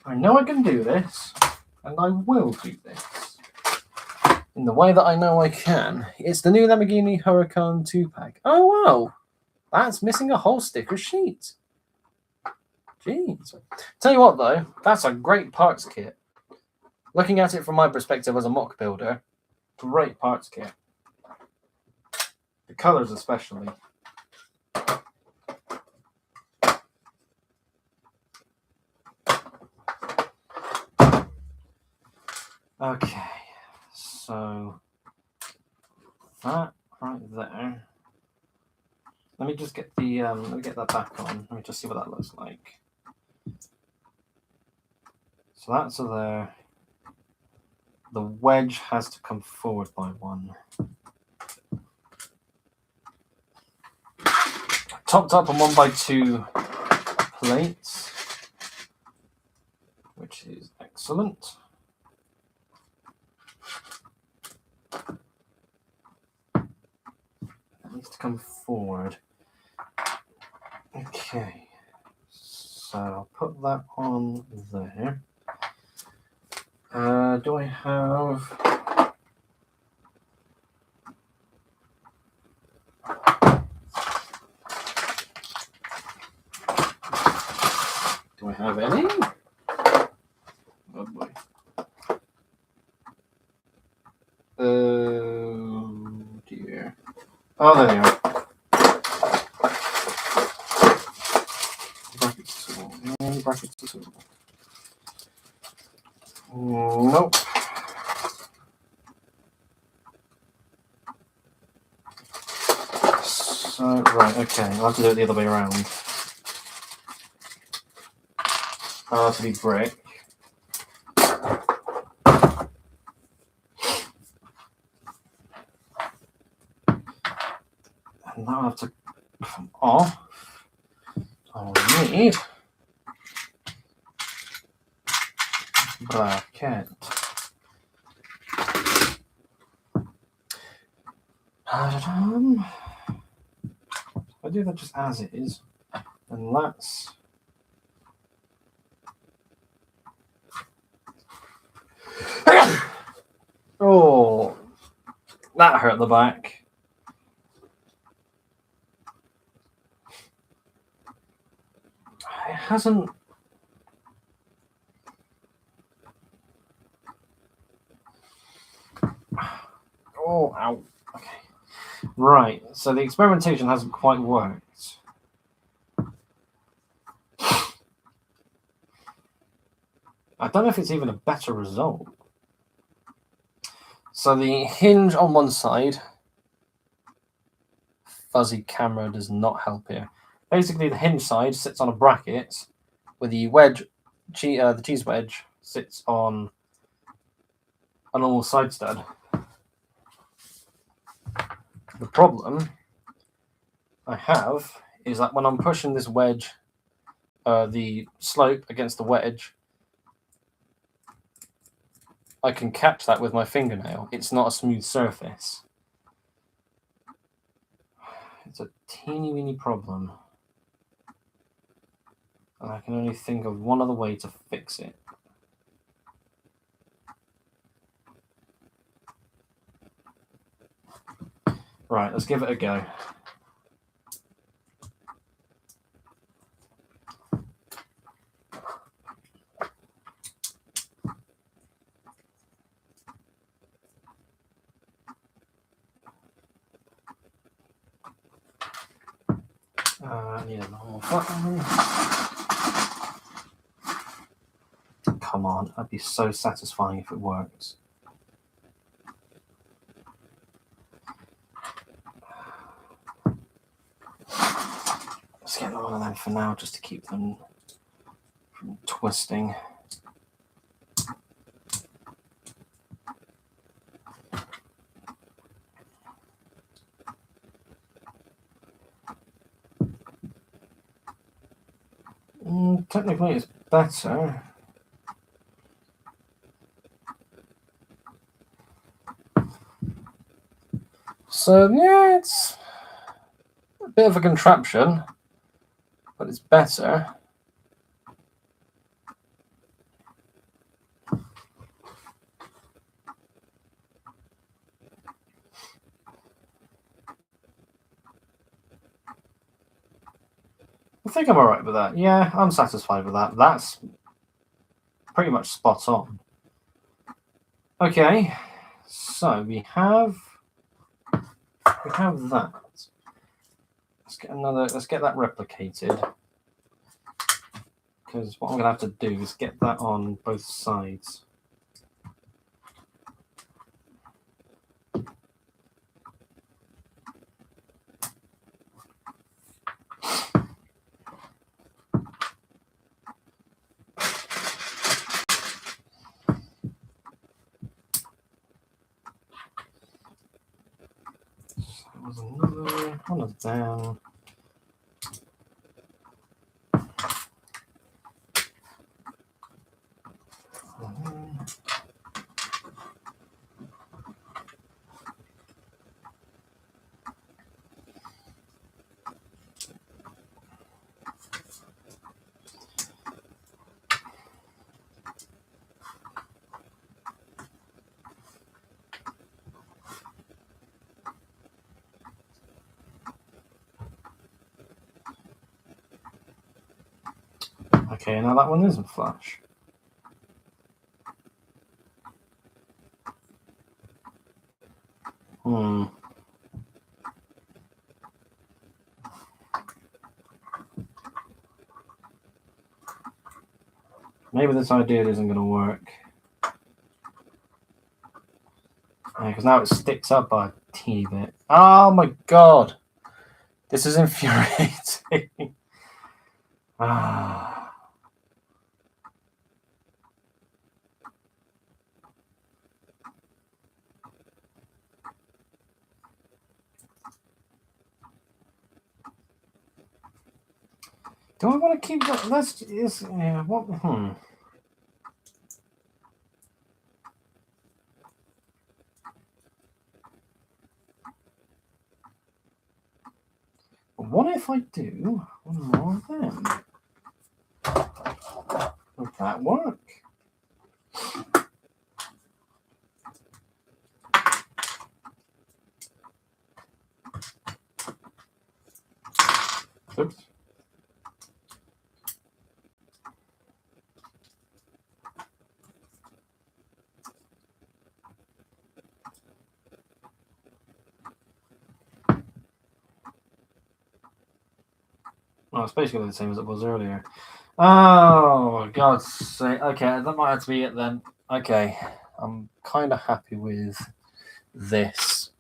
I know I can do this, and I will do this in the way that I know I can. It's the new Lamborghini Huracan 2-pack. Oh, wow. That's missing a whole sticker sheet. Jeez. Tell you what, though, that's a great parts kit. Looking at it from my perspective as a mock builder, great parts kit. The colors especially. Okay, so that right there. Let me just get the let me get that back on. Let me just see what that looks like. So that's there. The wedge has to come forward by 1. Topped up on 1x2 plates, which is excellent. That needs to come forward. Okay, so I'll put that on there. Do I have... Do I have any? Oh boy. Oh dear. Oh, there they are. Brackets tool. And brackets tool. Nope. So, right, okay. I'll have to do it the other way around. I'll have to be brick. And that'll have to come off. I'll need bracket. I do that just as it is, and that's oh, that hurt the back. It hasn't. Oh, ow. Okay. Right, so the experimentation hasn't quite worked. I don't know if it's even a better result. So the hinge on one side, fuzzy camera does not help here. Basically, the hinge side sits on a bracket, where the wedge, the cheese wedge, sits on a normal side stud. The problem I have is that when I'm pushing this wedge, the slope against the wedge, I can catch that with my fingernail. It's not a smooth surface. It's a teeny weeny problem. And I can only think of one other way to fix it. Right, let's give it a go. I need a normal button. Come on, that'd be so satisfying if it works. Let's get one of them for now, just to keep them from twisting. Technically, it's better. So, yeah, it's a bit of a contraption, but it's better. I think I'm alright with that. Yeah, I'm satisfied with that. That's pretty much spot on. Okay, so we have that. Let's get that replicated. Because what I'm gonna have to do is get that on both sides. There was another one of them. Okay, now that one isn't flush. Maybe this idea isn't going to work. Because now it sticks up by a teeny bit. Oh my god! This is infuriating. Ah. Do I want to keep that? That's yeah. What? What if I do one more of them? Would that work? Oops. Oh, it's basically the same as it was earlier. Oh, God's sake. Okay, that might have to be it then. Okay, I'm kind of happy with this.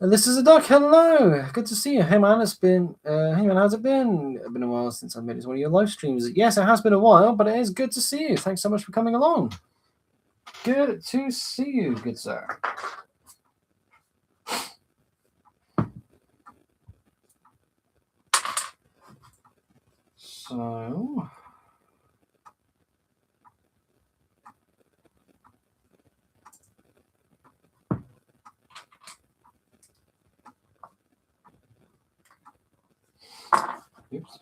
And this is a duck. Hello, good to see you. Hey man, it's been. Hey man, how's it been? It's been a while since I made one of your live streams. Yes, it has been a while, but it is good to see you. Thanks so much for coming along. Good to see you, good sir. So, Oops.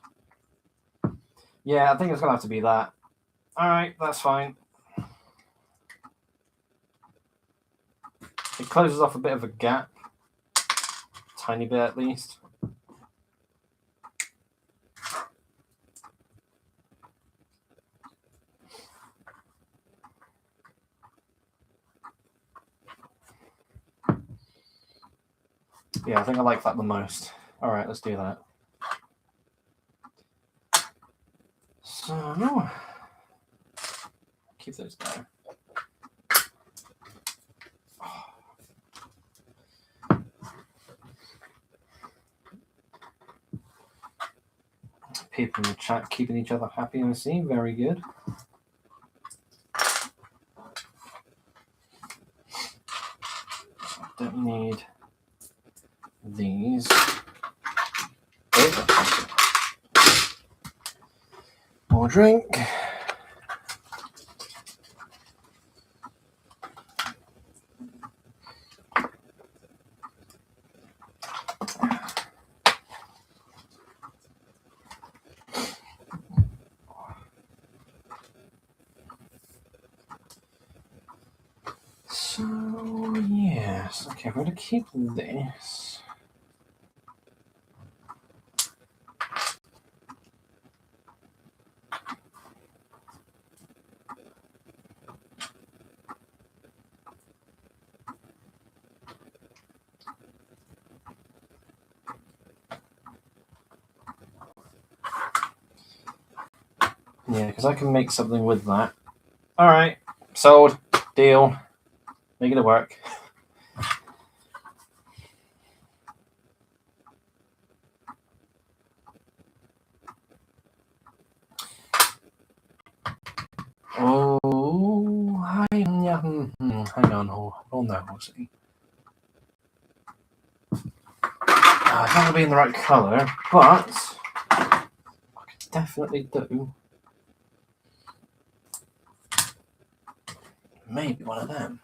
Yeah, I think it's going to have to be that. All right, that's fine. It closes off a bit of a gap. Tiny bit at least. Yeah, I think I like that the most. All right, let's do that. So, keep those there. People in the chat keeping each other happy, I see. Very good. Don't need these. More drink. So, yes. Okay, I'm going to keep this. Yeah, because I can make something with that. All right, sold. Deal. Making it work. Oh, hang on, hold there, horsey. It's not going to be in the right colour, but I can definitely do maybe one of them.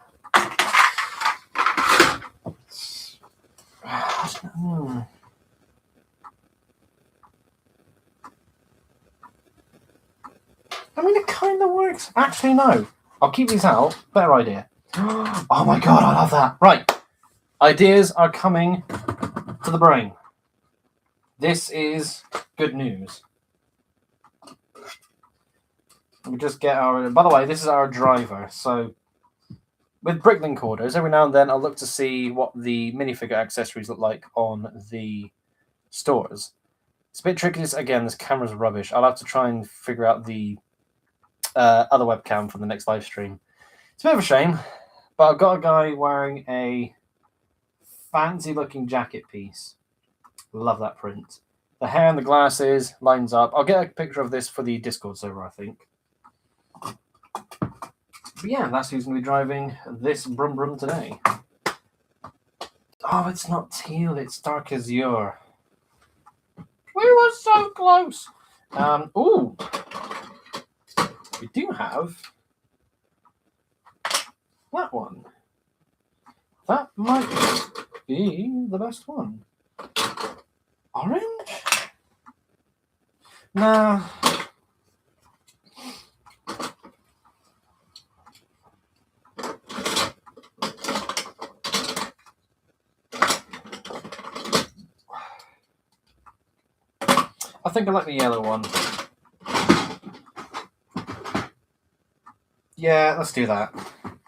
I mean, it kind of works. Actually, no. I'll keep these out. Better idea. Oh my god, I love that. Right. Ideas are coming to the brain. This is good news. We just get our... By the way, this is our driver. So, with Bricklink orders, every now and then I'll look to see what the minifigure accessories look like on the stores. It's a bit tricky. Again, this camera's rubbish. I'll have to try and figure out the other webcam for the next live stream. It's a bit of a shame, but I've got a guy wearing a fancy-looking jacket piece. Love that print. The hair and the glasses lines up. I'll get a picture of this for the Discord server, I think. But yeah, that's who's going to be driving this Brum Brum today. Oh, it's not teal. It's dark azure. We were so close. Ooh. We do have that one. That might be the best one. Orange? Nah. I think I like the yellow one. Yeah, let's do that.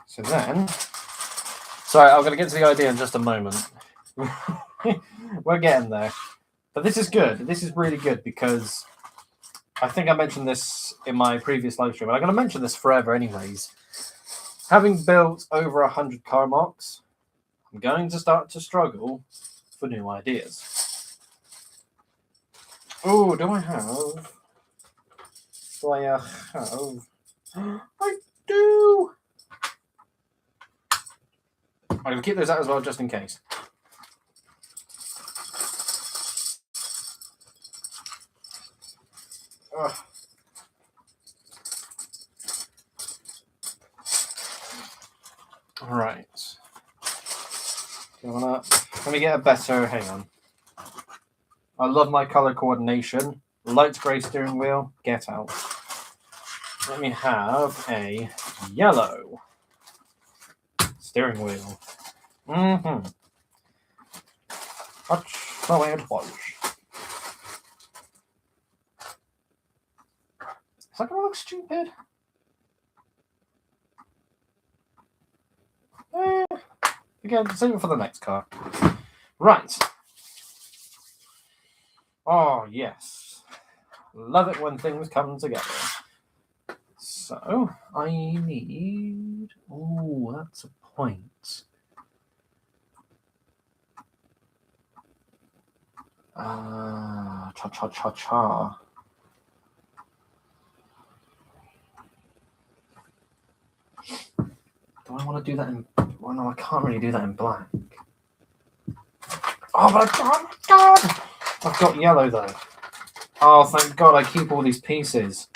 So then... Sorry, I'm going to get to the idea in just a moment. We're getting there. But this is good. This is really good because I think I mentioned this in my previous live stream, and I'm going to mention this forever anyways. Having built over 100 car mocks, I'm going to start to struggle for new ideas. Oh, do I have... I do! I'm going to keep those out as well, just in case. Right. Let me get a better... Hang on. I love my color coordination. Light grey steering wheel, get out. Let me have a yellow steering wheel. That's the way it was. Is that going to look stupid? Again, save it for the next card. Right. Oh, yes. Love it when things come together. So, I need... Oh, that's a point. Cha-cha-cha-cha. Do I want to do that in... Well, no, I can't really do that in black. Oh, but God! I've got yellow, though. Oh, thank God I keep all these pieces.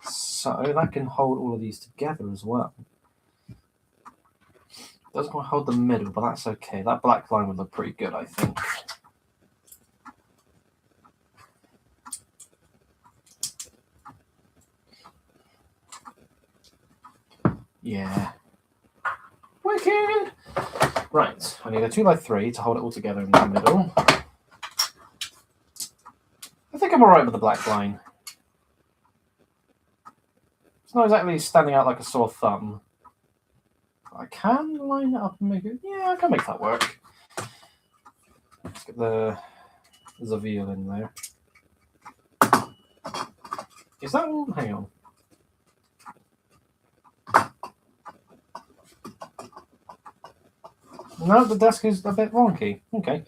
So, that can hold all of these together as well. Doesn't quite hold the middle, but that's okay. That black line would look pretty good, I think. Yeah. Wicked! Right, I need a 2x3 to hold it all together in the middle. I think I'm alright with the black line. It's not exactly standing out like a sore thumb. I can line it up and make it... Yeah, I can make that work. Let's get the Zavil in there. Is that all? Hang on. No, the desk is a bit wonky. Okay.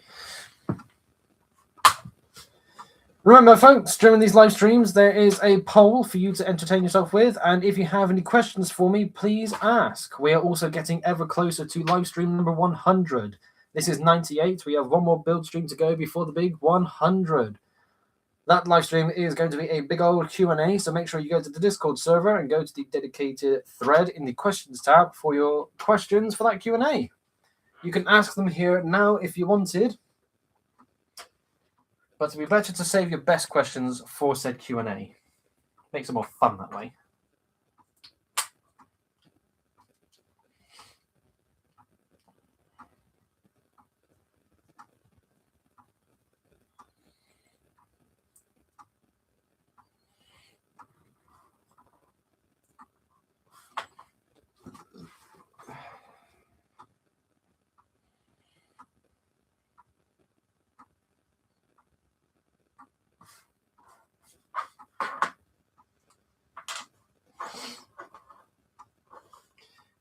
Remember, folks, during these live streams, there is a poll for you to entertain yourself with, and if you have any questions for me, please ask. We are also getting ever closer to live stream number 100. This is 98. We have one more build stream to go before the big 100. That live stream is going to be a big old Q&A, so make sure you go to the Discord server and go to the dedicated thread in the questions tab for your questions for that Q&A. You can ask them here now if you wanted, but it'd be better to save your best questions for said Q&A. Makes it more fun that way.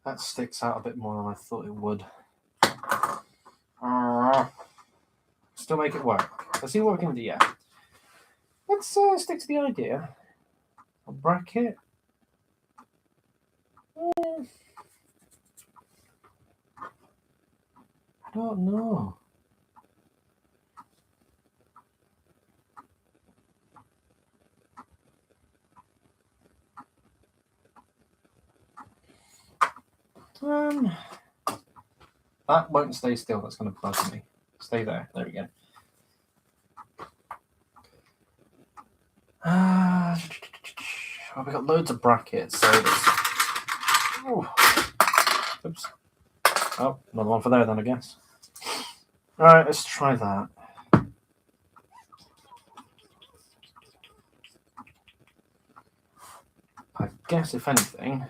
That sticks out a bit more than I thought it would. Still make it work. Let's see what we can do. Yeah. Let's stick to the idea. A bracket. I don't know. That won't stay still. That's going to bug me. Stay there. There we go. Well, we got loads of brackets. So oops. Oh, another one for there then, I guess. All right, let's try that. I guess if anything,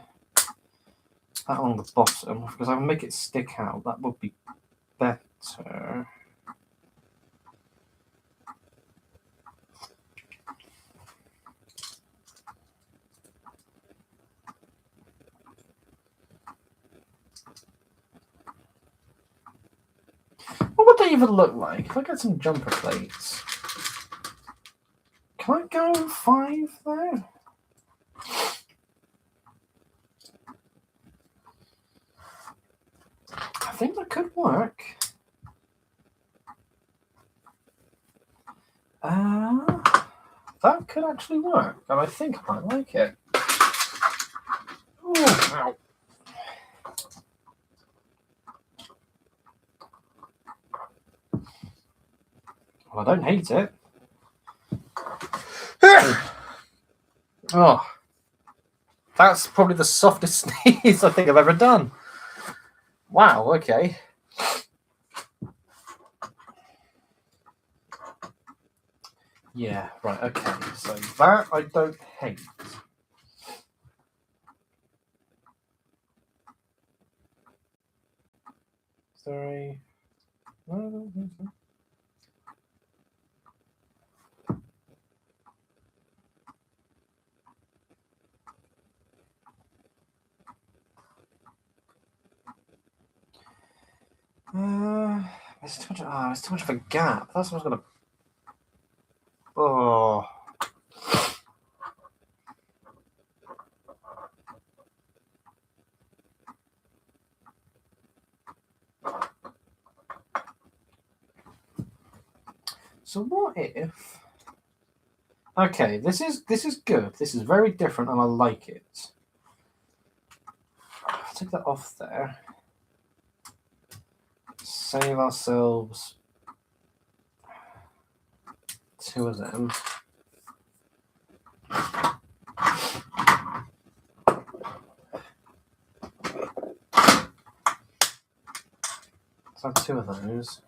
that along the bottom, because I can make it stick out. That would be better. What would they even look like? If I get some jumper plates, can I go 5 there? I think that could work. That could actually work, and I think I might like it. Ooh, ow. I don't hate it. Oh, that's probably the softest sneeze I think I've ever done. Wow, okay. Yeah, right, okay. So that I don't hate. Sorry. It's too much of a gap. That's what I was gonna. Oh. So what if? Okay, this is good. This is very different, and I like it. I'll take that off there. Save ourselves 2 of them. Let's have 2 of those.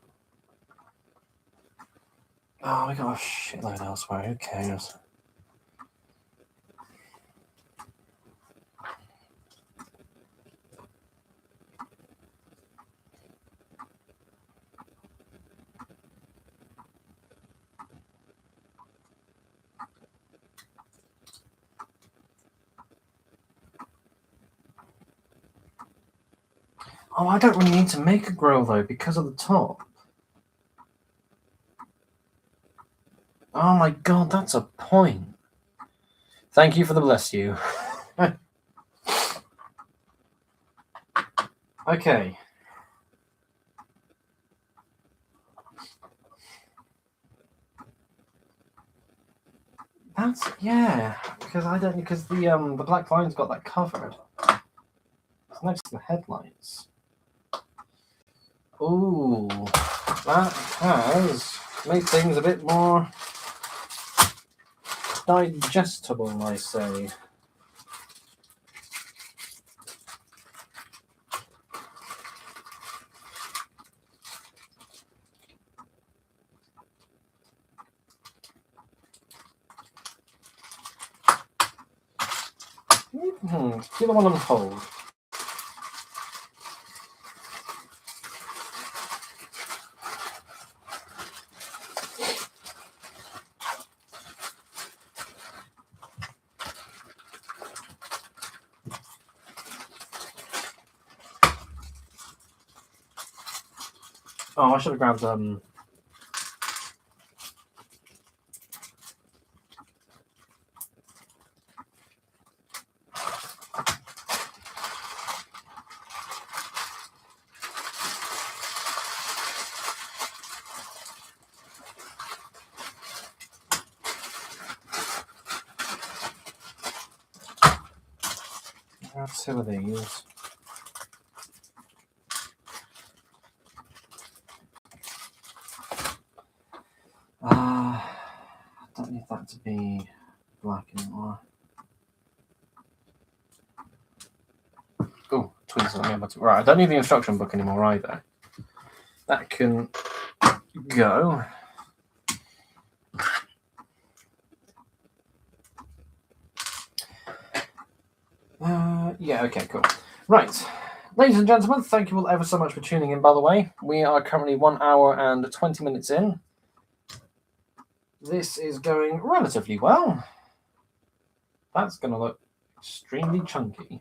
Oh, we got a shitload elsewhere. Who cares? Oh, I don't really need to make a grill though because of the top. Oh my god, that's a point. Thank you for the bless you. Okay. That's because the black line's got that covered. It's next to the headlights. Ooh, that has made things a bit more digestible, I say. Do the one on hold. Oh, I should have grabbed two of these. I don't need that to be black anymore. Oh, twins on me. Right, I don't need the instruction book anymore either. That can go. Yeah, okay, cool. Right. Ladies and gentlemen, thank you all ever so much for tuning in, by the way. We are currently 1 hour and 20 minutes in. This is going relatively well. That's going to look extremely chunky.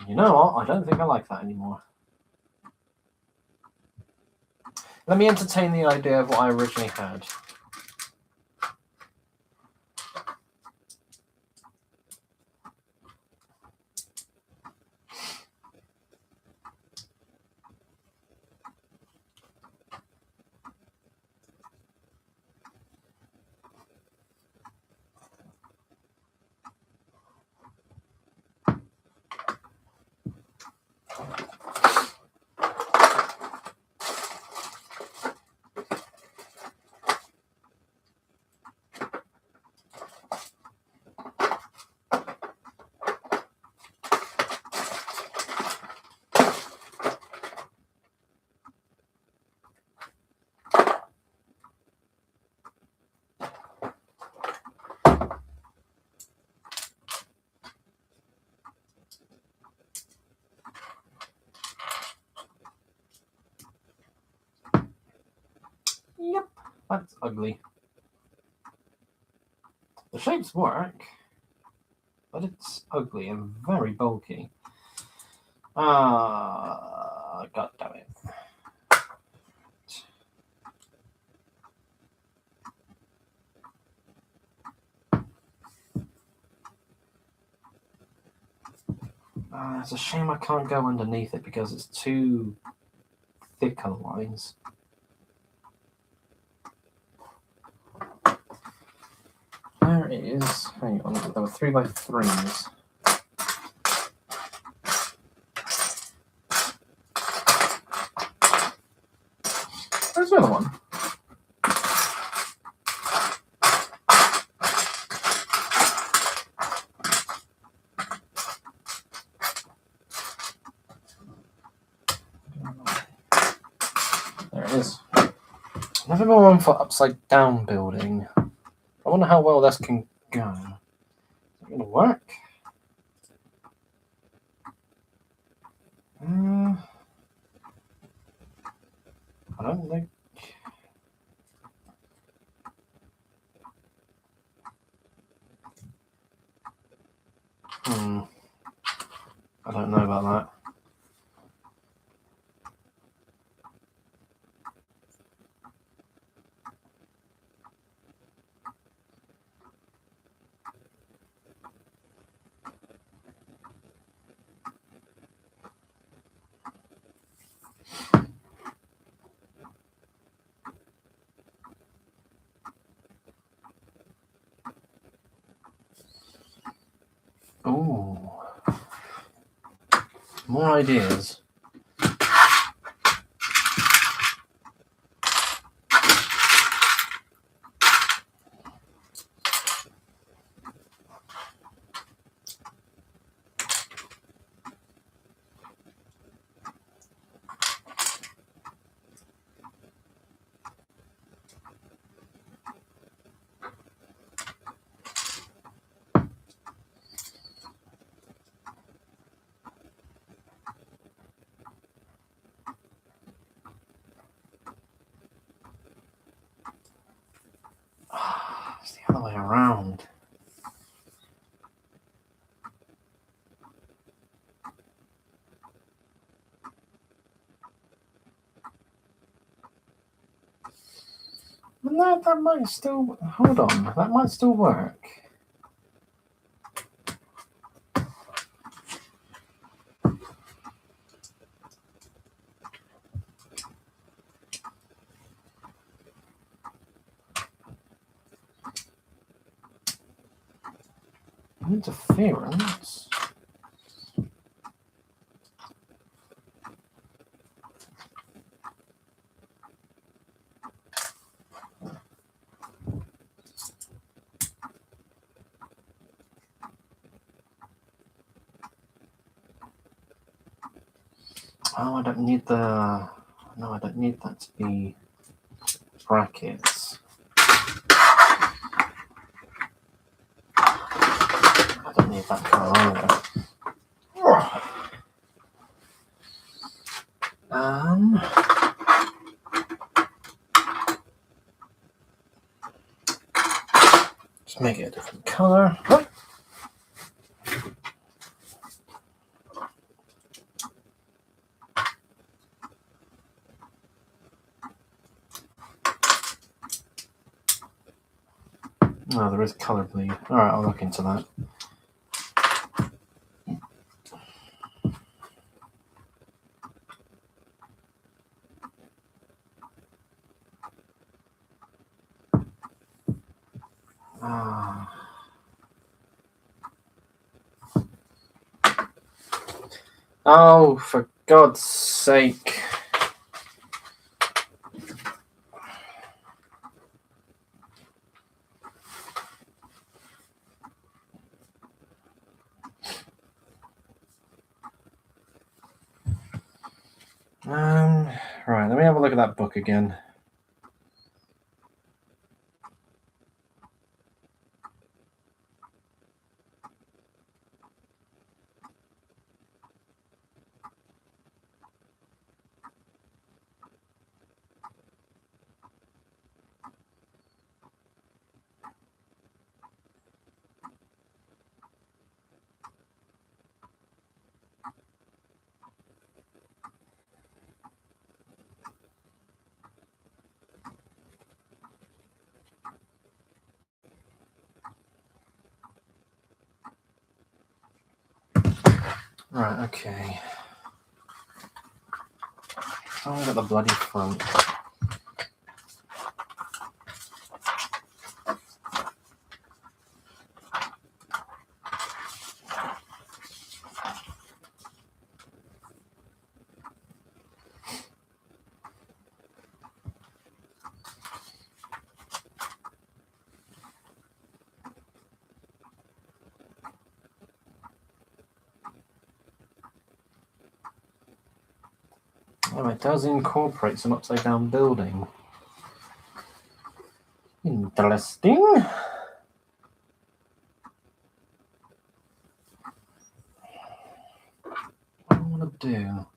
You know what? I don't think I like that anymore. Let me entertain the idea of what I originally had. Yep, that's ugly. The shapes work, but it's ugly and very bulky. God damn it. It's a shame I can't go underneath it because it's too thick otherwise. There is. Hang on, there were 3x3s. Where's the other one? There it is. Never been one for upside down building. I wonder how well this can go. Is it going to work? I don't think. I don't know about that. Ooh. More ideas. It's the other way around. No, that might still. Hold on, that might still work. Interference. Oh, I don't need the. No, I don't need that to be brackets. I don't need that colour either. Just make it a different colour. Oh, there is colour bleed. Alright, I'll look into that. Oh, for God's sake. Right, let me have a look at that book again. Right, okay. I haven't got the bloody front. Oh, it does incorporate some upside down building. Interesting. What do I want to do?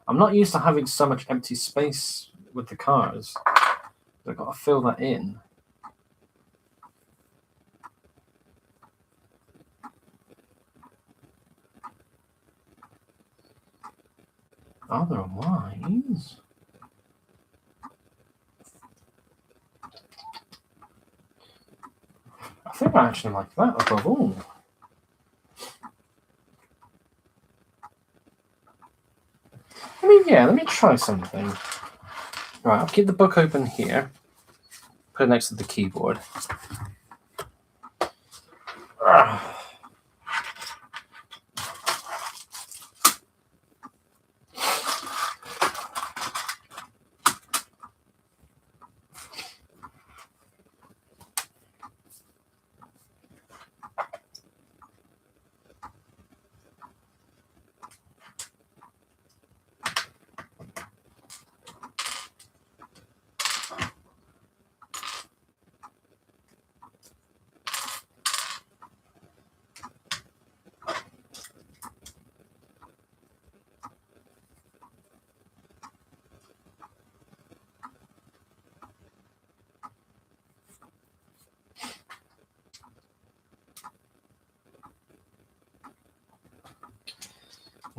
I'm not used to having so much empty space with the cars. I've got to fill that in. Otherwise, I think I actually like that above all. Let me try something. Right, I'll keep the book open here. Put it next to the keyboard.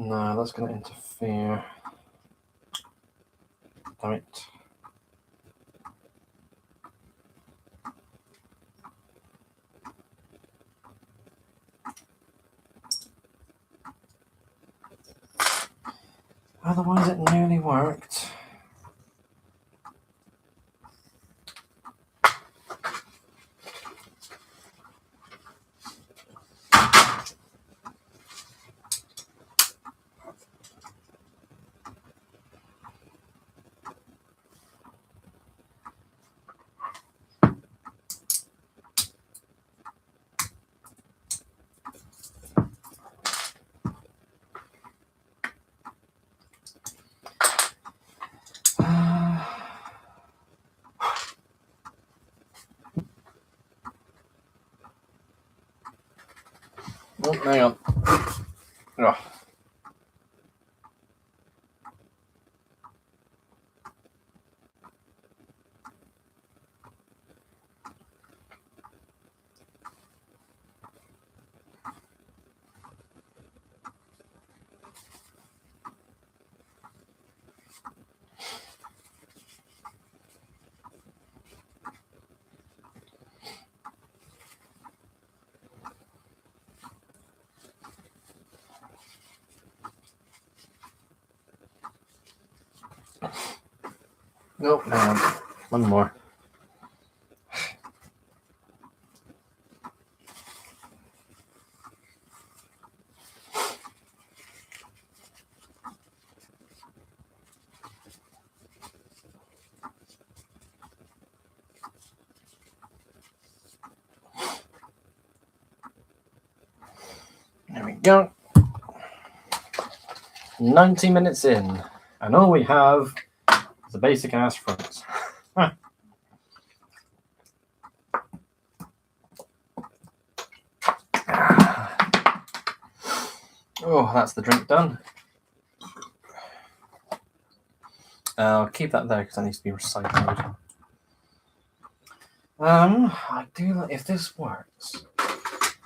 No, that's going to interfere. Damn it. Otherwise, it nearly worked. Oh, hang on. Oh. Nope, hang on. One more. There we go. 90 minutes in, and all we have is a basic ass front. Oh, that's the drink done. I'll keep that there because that needs to be recycled. I do, if this works.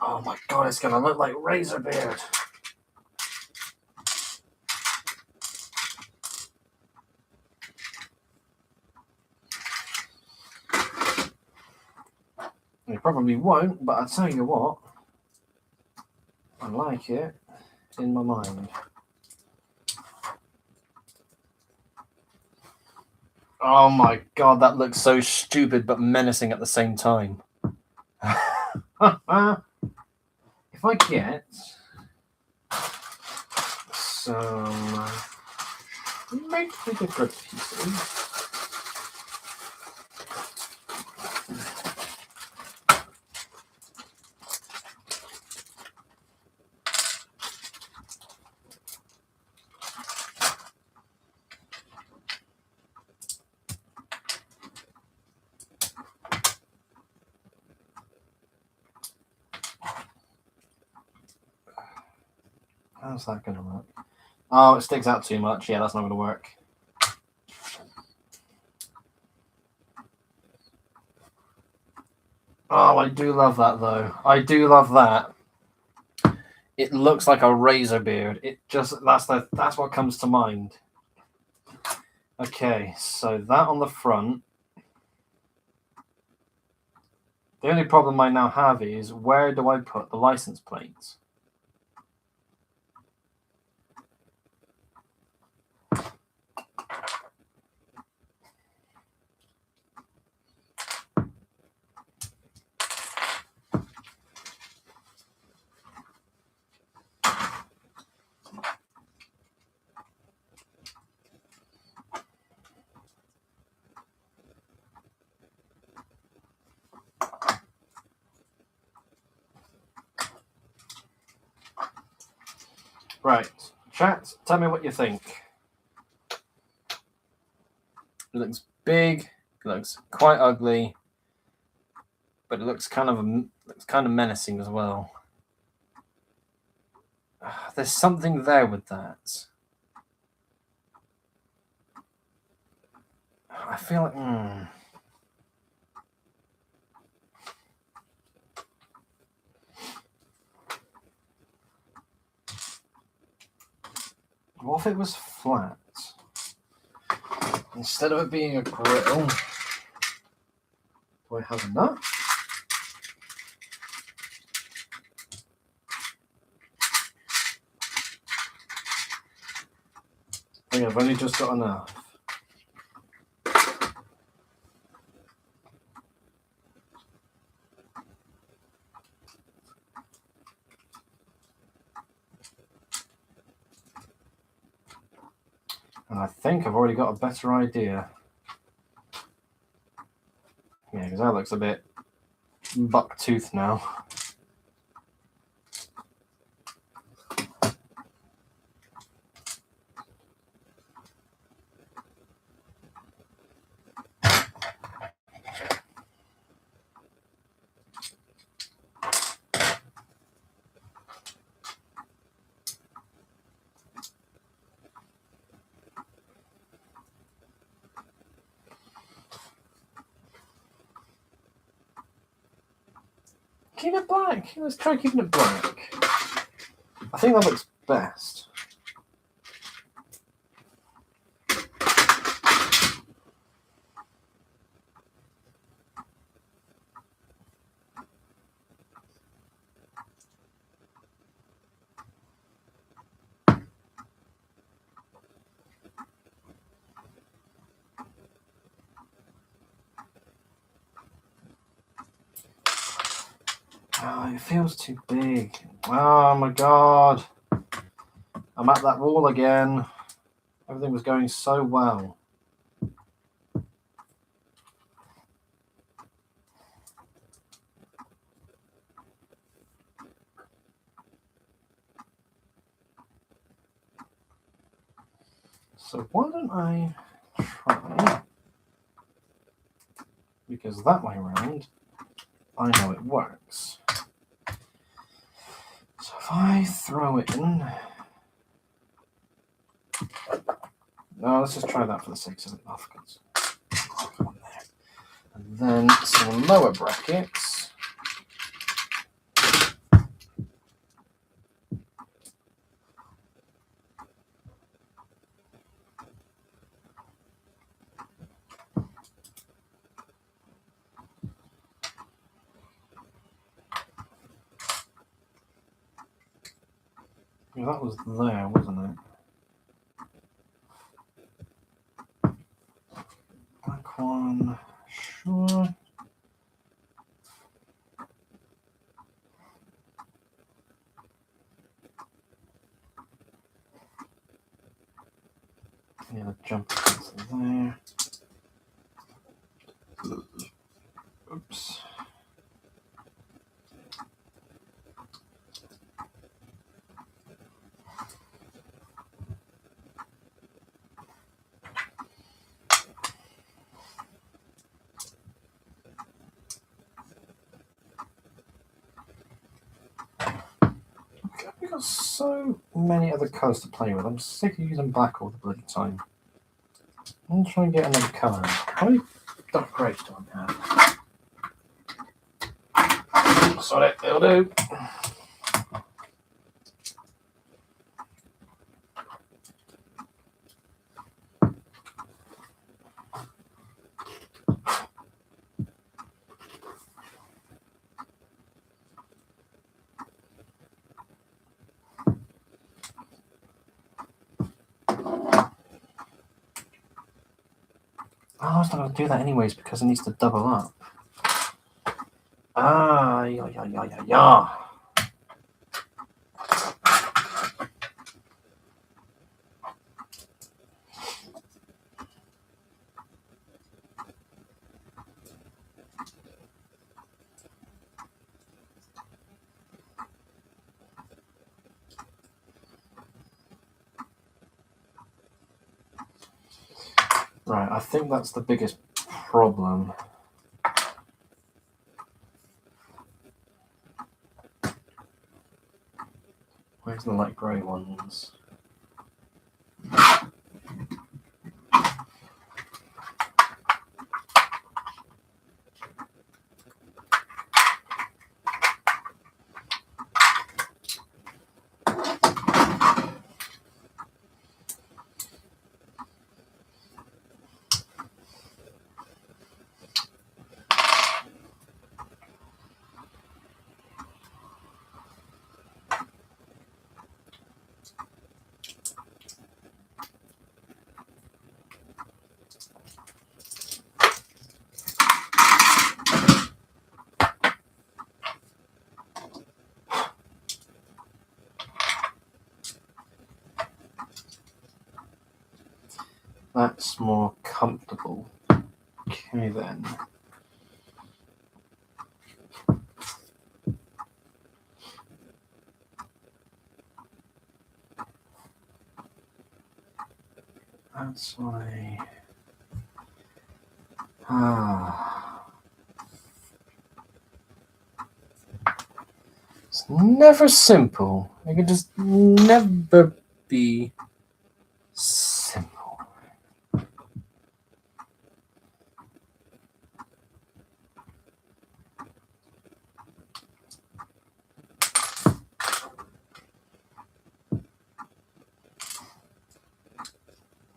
Oh my god, it's gonna look like Razorbeard. It probably won't, but I'll tell you what, I like it. in my mind. Oh my god, that looks so stupid but menacing at the same time. If I get some maybe different pieces. How's that going to work? Oh, it sticks out too much. Yeah, that's not going to work. Oh, I do love that, though. I do love that. It looks like a razor beard. It just, that's what comes to mind. Okay, so that on the front. The only problem I now have is, where do I put the license plates? Right, chat, tell me what you think. It looks big, it looks quite ugly, but it looks kind of menacing as well. There's something there with that. I feel like, What if it was flat? Instead of it being a grill, do I have enough? I think I've only just got enough. And I think I've already got a better idea. Yeah, because that looks a bit buck-toothed now. Keep it black. Let's try keeping it black. I think that looks best. Oh, it feels too big. Oh my god. I'm at that wall again. Everything was going so well. So why don't I try, because that way around, I know it works. So if I throw it in, no, let's just try that for the sake of it. Oh, there. And then some lower brackets. That was there, wasn't it? Black one, sure. Yeah, the jump is there. Oops. We've got so many other colours to play with. I'm sick of using black all the bloody time. I'm try and get another colour. How many dark greys do I have? Sorry, it'll do. I was not going to do that anyways because it needs to double up. Yeah. Right, I think that's the biggest problem. Where's the light grey ones? That's more comfortable. Okay then. That's why. It's never simple. It can just never be simple.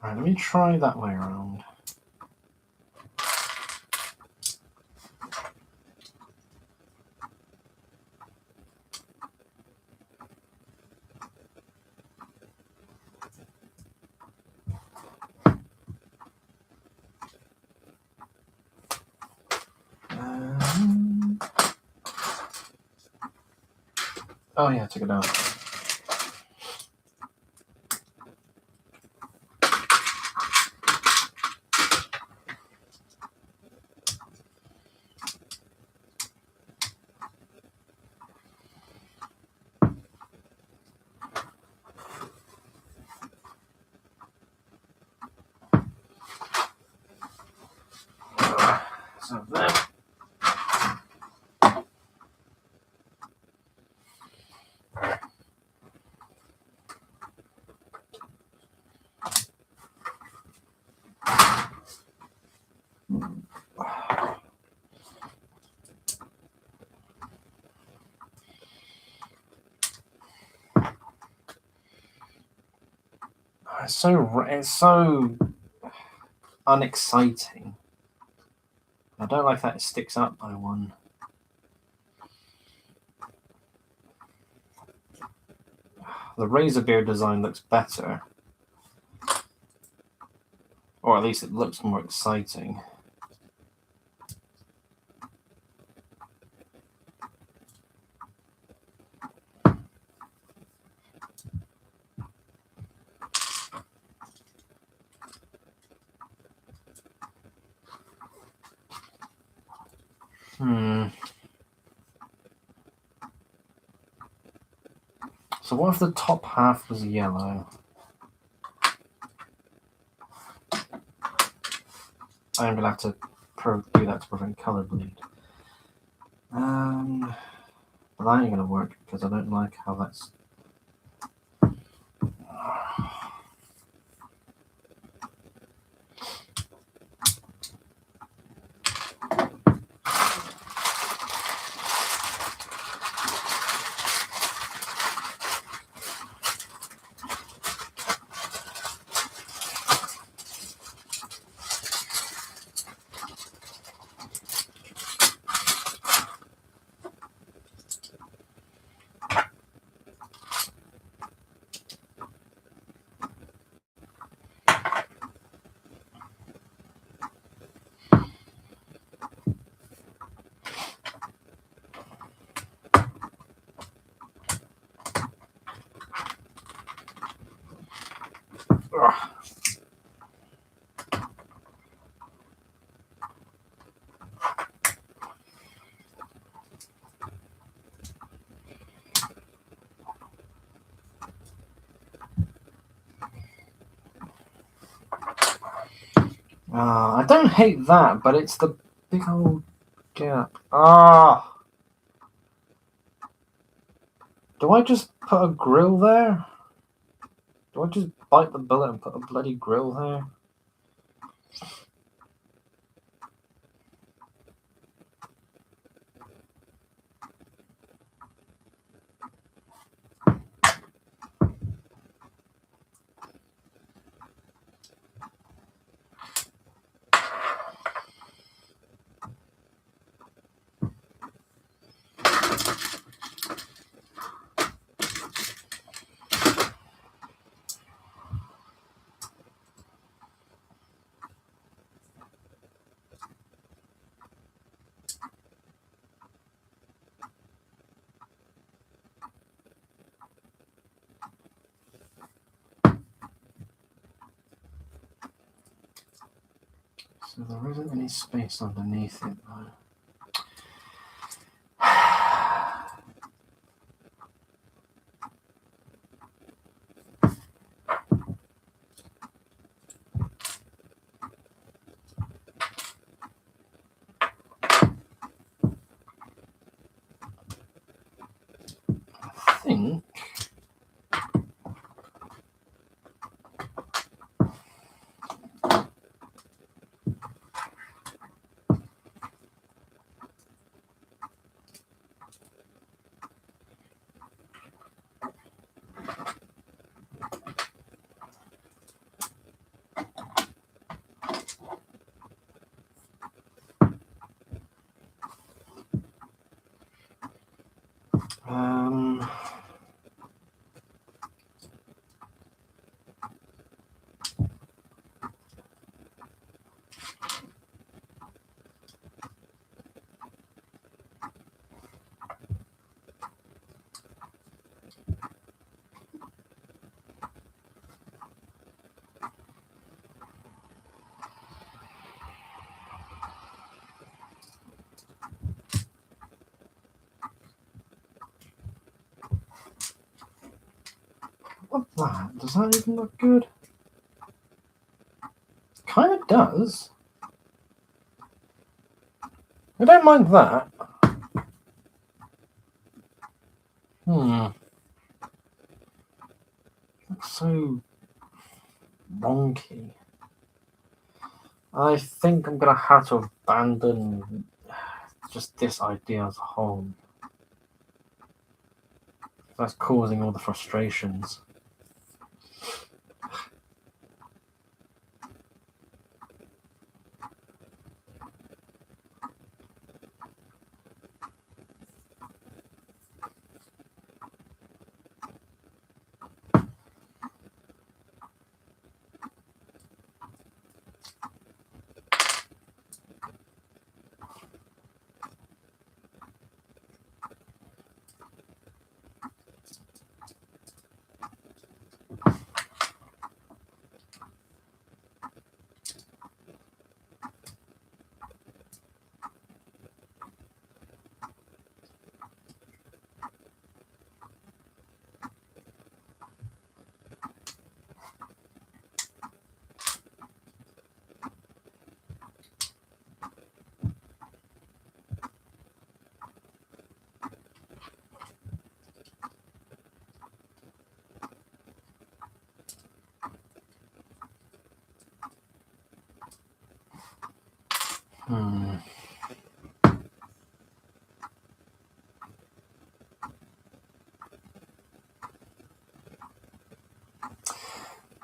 Right, let me try that way around. Oh yeah, I took it down. So there. It's so unexciting. I don't like that it sticks up by one. the razor beard design looks better. Or at least it looks more exciting. So what if the top half was yellow? I'm gonna have to do that to prevent color bleed. But that ain't gonna work because I don't like how that's. I don't hate that, but it's the big old gap. Do I just put a grill there? Do I just bite the bullet and put a bloody grill there? So there isn't any space underneath it though. I think what that? Does that even look good? Kind of does. I don't mind that. Looks so wonky. I think I'm gonna have to abandon just this idea as a whole. That's causing all the frustrations.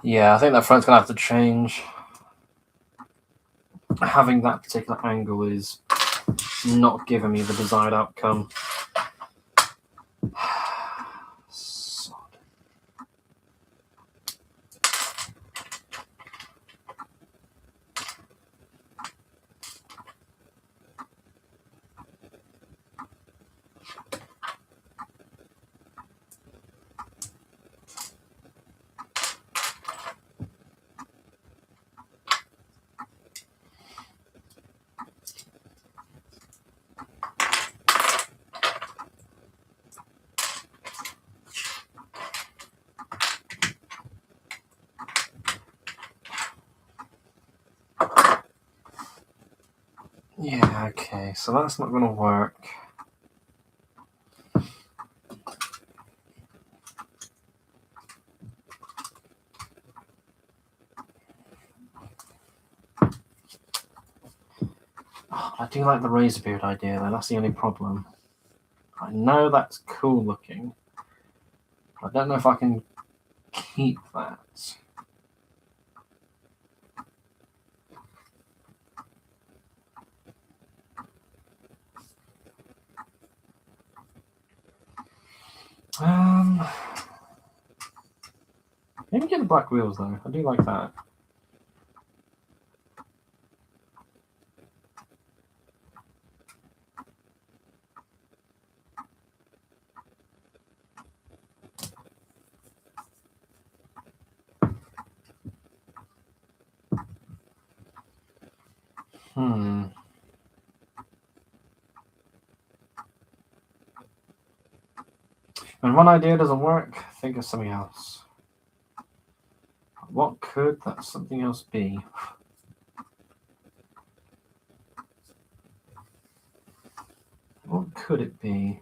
Yeah, I think that front's going to have to change. Having that particular angle is not giving me the desired outcome. Yeah, okay, so that's not going to work. Oh, I do like the razor beard idea, though. That's the only problem. I know that's cool looking. I don't know if I can keep that. Maybe get the black wheels though. I do like that. When one idea doesn't work, think of something else. What could that something else be? What could it be?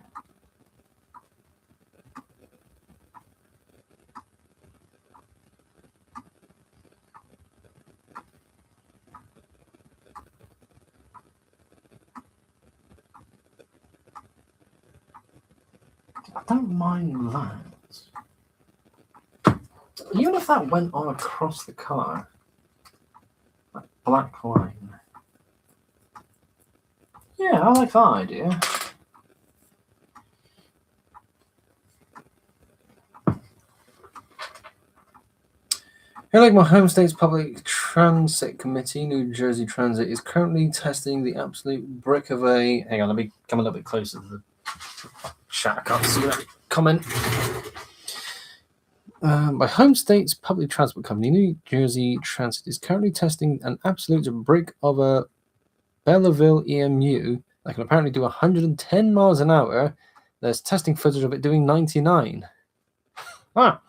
I don't mind that. Even if that went on across the car, that black line. Yeah, I like that idea. Here, like my home state's public transit committee, New Jersey Transit, is currently testing the absolute brick of a. Hang on, let me come a little bit closer to the chat. I can't see that comment. My home state's public transport company, New Jersey Transit, is currently testing an absolute brick of a Belleville EMU that can apparently do 110 miles an hour. There's testing footage of it doing 99. Ah,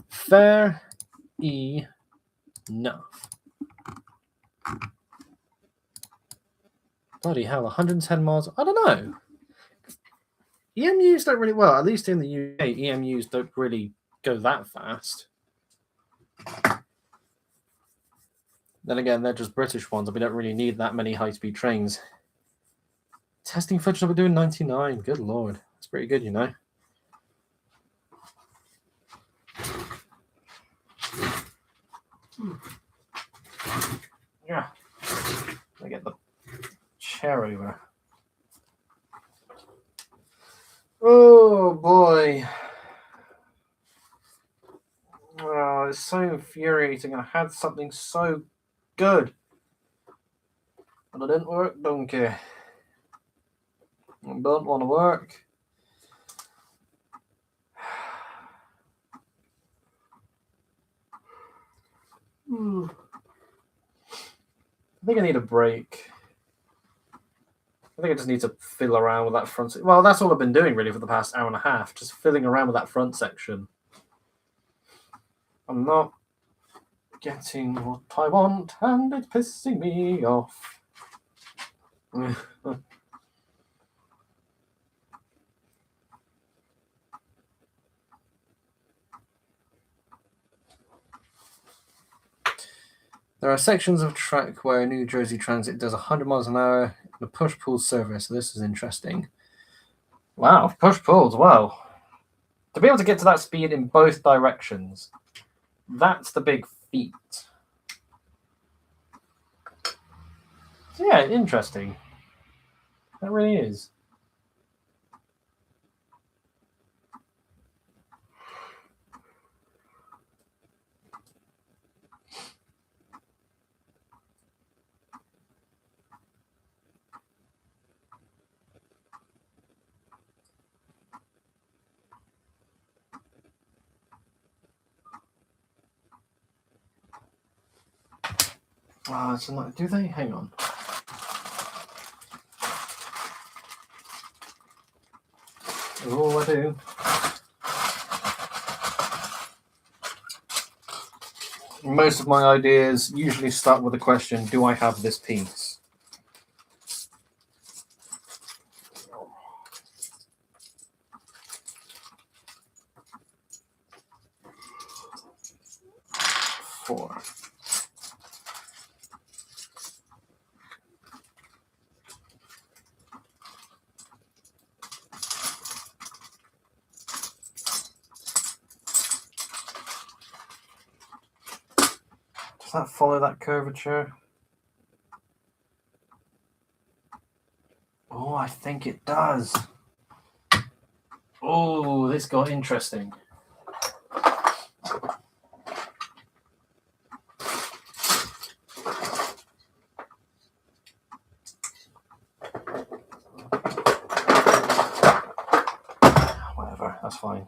fair enough. Bloody hell, 110 miles. I don't know. EMUs don't really, well, at least in the UK, EMUs don't really go that fast. Then again, they're just British ones, and we don't really need that many high-speed trains. Testing footage of it doing 99. Good lord. That's pretty good, you know. Yeah. I get the chair over. Oh boy. Oh, it's so infuriating. I had something so good. But it didn't work, donkey. I don't want to work. I think I need a break. I think I just need to fiddle around with that front. Well, that's all I've been doing really for the past hour and a half, just fiddling around with that front section. I'm not getting what I want, and it's pissing me off. There are sections of track where New Jersey Transit does 100 miles an hour in a push-pull service. So this is interesting. Wow, push-pulls, wow. To be able to get to that speed in both directions, that's the big feat. So yeah, interesting. That really is. Oh, it's not. Do they? Hang on. Oh, I do. Most of my ideas usually start with the question, do I have this piece? Four. Does that follow that curvature? Oh, I think it does. Oh, this got interesting. Whatever, that's fine.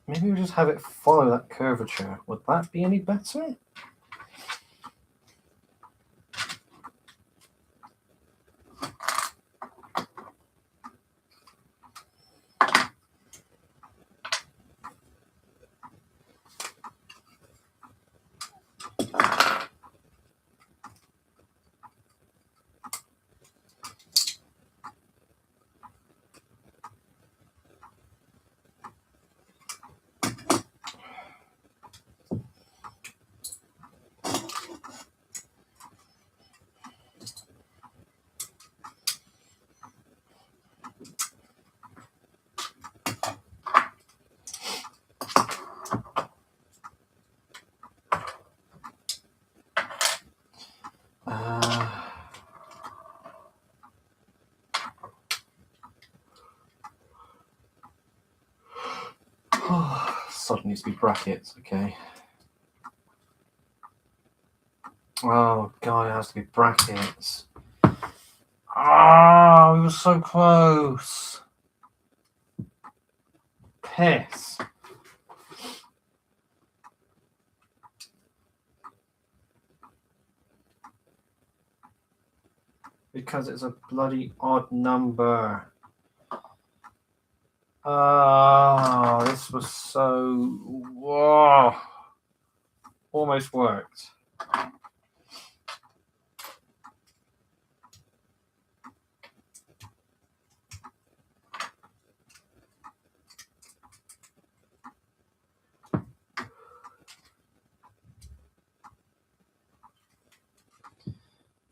Maybe we just have it follow that curvature. Would that be any better? Suddenly needs to be brackets, okay. Oh god, it has to be brackets. Ah, we were so close. Piss. Because it's a bloody odd number. Oh, this was so... Whoa. Almost worked.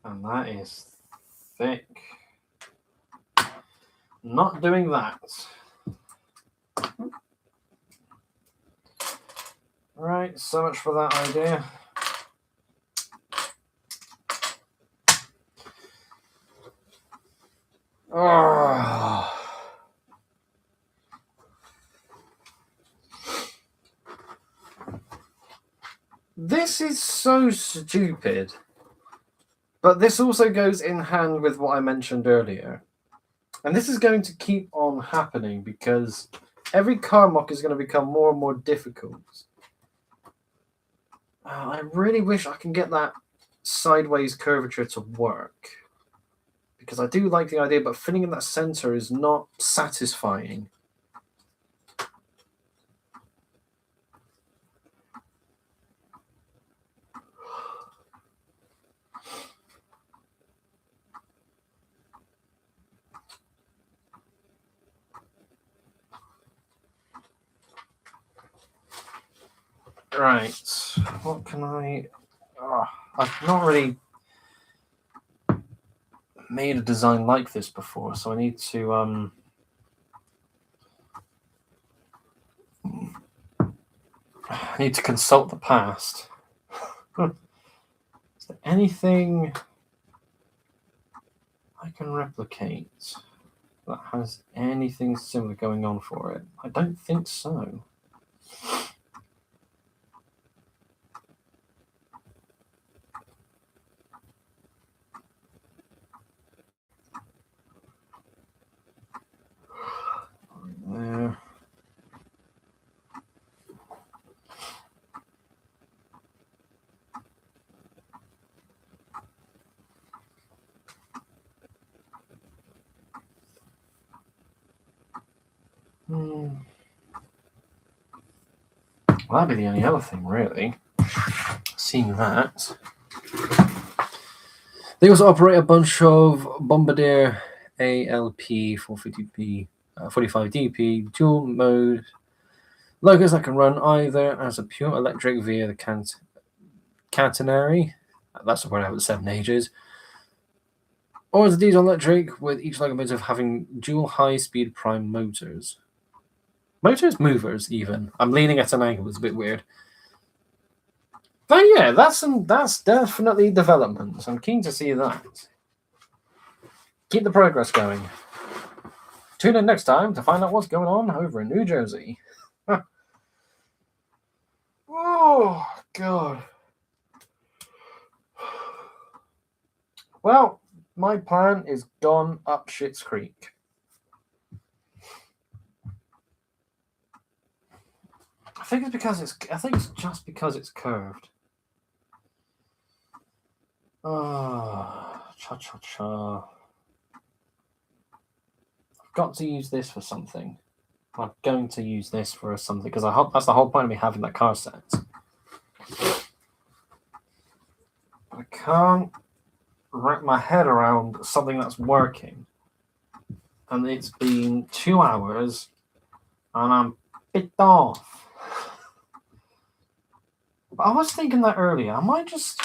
And that is thick. Not doing that. Right, so much for that idea. Oh. This is so stupid. But this also goes in hand with what I mentioned earlier. And this is going to keep on happening because every card mock is going to become more and more difficult. I really wish I can get that sideways curvature to work. Because I do like the idea, but filling in that center is not satisfying. Right, what can I... I've not really made a design like this before, so I need to consult the past. Is there anything I can replicate that has anything similar going on for it? I don't think so. There. Well, that'd be the only other thing, really. Seeing that. They also operate a bunch of Bombardier ALP 450p, 45dp dual mode logos that can run either as a pure electric via the catenary, that's the word I haven't said in ages, or as a diesel electric, with each locomotive having dual high-speed prime motors. Movers, even. I'm leaning at an angle, it's a bit weird. But yeah, that's definitely development. I'm keen to see that. Keep the progress going. Tune in next time to find out what's going on over in New Jersey. Oh, God. Well, my plan is gone up Schitt's Creek. I think it's just because it's curved. Cha-cha-cha. I've got to use this for something. I'm going to use this for something, because that's the whole point of me having that car set. I can't wrap my head around something that's working. And it's been 2 hours, and I'm pissed off. But I was thinking that earlier. I might just...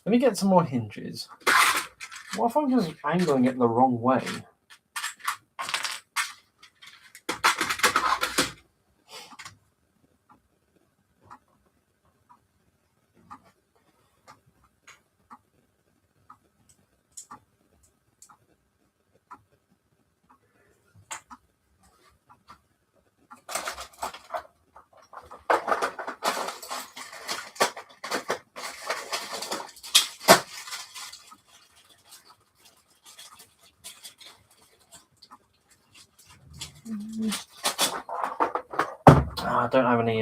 Let me get some more hinges. What if I'm just angling it the wrong way? I don't have any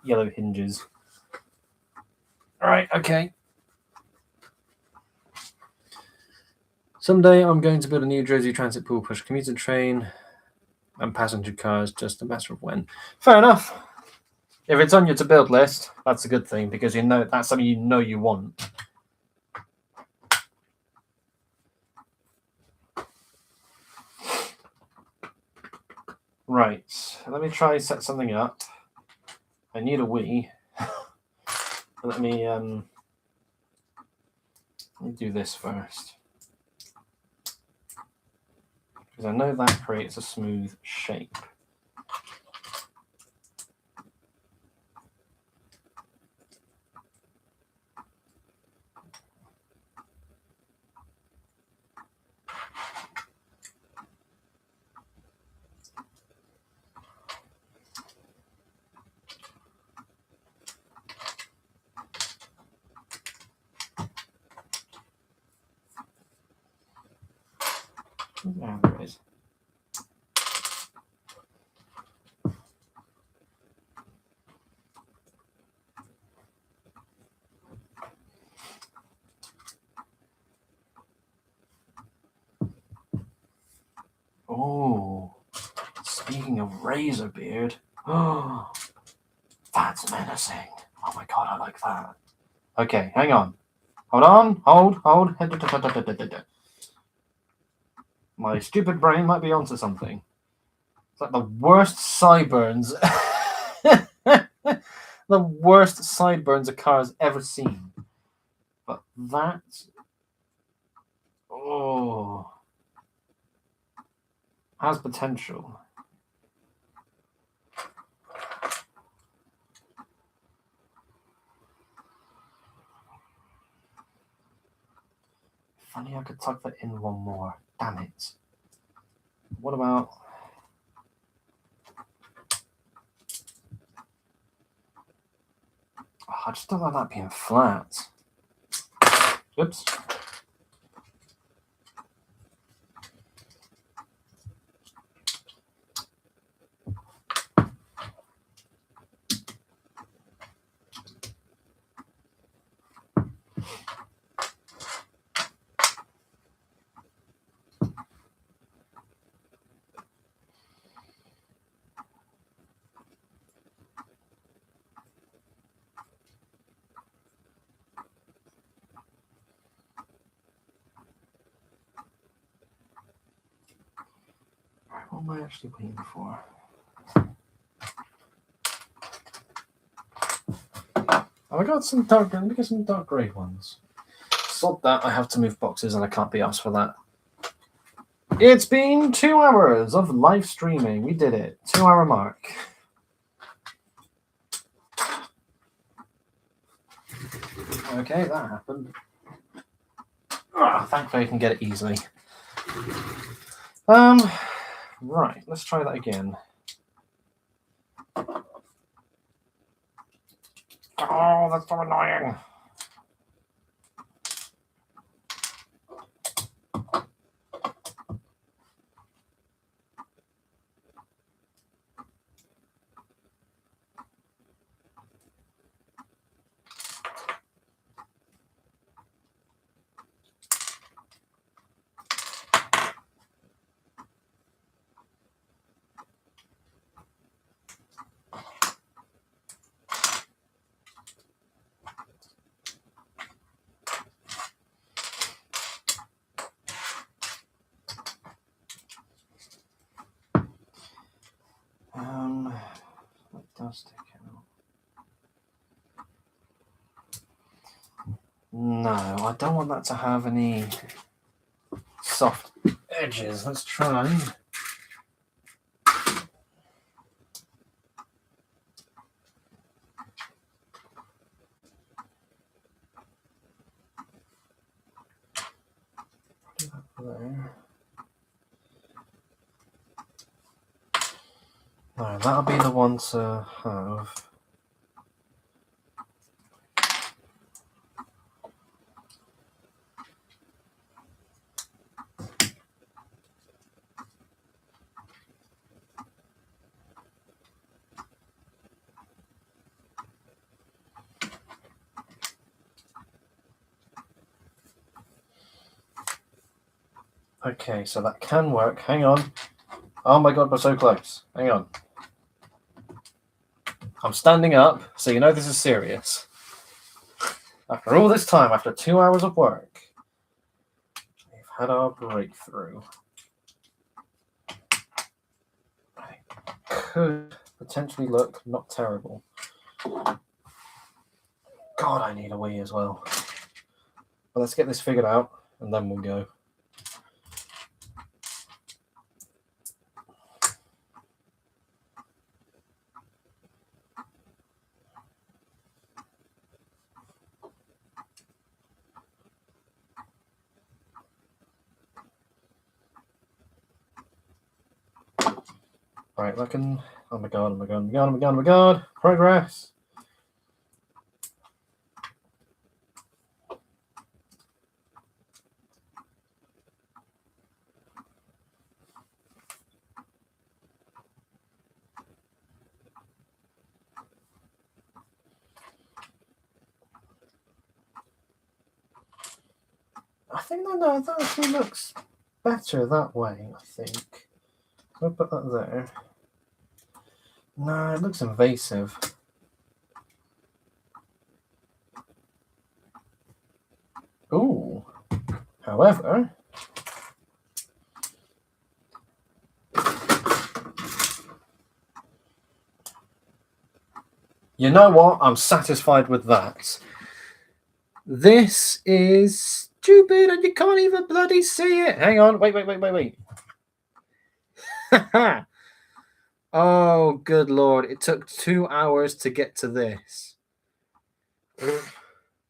yellow hinges. Alright, okay. Someday I'm going to build a New Jersey Transit pool push commuter train and passenger cars, just a matter of when. Fair enough. If it's on your to-build list, that's a good thing, because you know that's something you want. Right, let me try set something up. I need a Wii. Let me do this first, because I know that creates a smooth shape. Oh, there it is. Oh, speaking of razor beard, oh, that's menacing. Oh my god, I like that. Okay, hang on. Hold on, hold. My stupid brain might be onto something. It's like the worst sideburns. The worst sideburns a car has ever seen. But that. Oh. Has potential. If only I could tuck that in one more. Damn it. What about... Oh, I just don't like that being flat. Oops. What am I actually waiting for? Oh, I got some dark. Let me get some dark grey ones. Stop that! I have to move boxes, and I can't be asked for that. It's been 2 hours of live streaming. We did it. 2 hour mark. Okay, that happened. Thankfully, I can get it easily. Right. Let's try that again. Oh, that's so annoying. That does stick out. No, I don't want that to have any soft edges. Let's try. Put that there. No, that'll be the one to have. Okay, so that can work. Hang on. Oh my god, we're so close. Hang on. I'm standing up, so you know this is serious. After all this time, after 2 hours of work, we've had our breakthrough. It could potentially look not terrible. God, I need a wee as well. But let's get this figured out, and then we'll go. Right, looking. Oh my god, oh my god, oh my god, oh my god, oh my god. Progress. think no, that actually looks better that way, I think. I'll put that there. No, it looks invasive. Ooh. However, you know what? I'm satisfied with that. This is stupid and you can't even bloody see it. Hang on. Wait. Oh, good Lord. It took 2 hours to get to this.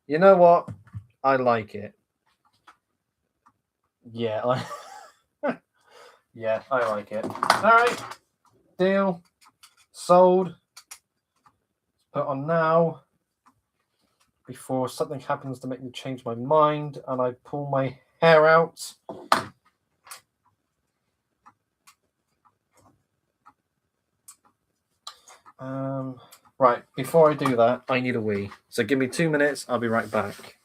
You know what? I like it. Yeah, yeah, I like it. All right. Deal. Sold. Put on now. Before something happens to make me change my mind and I pull my hair out. Right, before I do that, I need a wee. So give me 2 minutes, I'll be right back.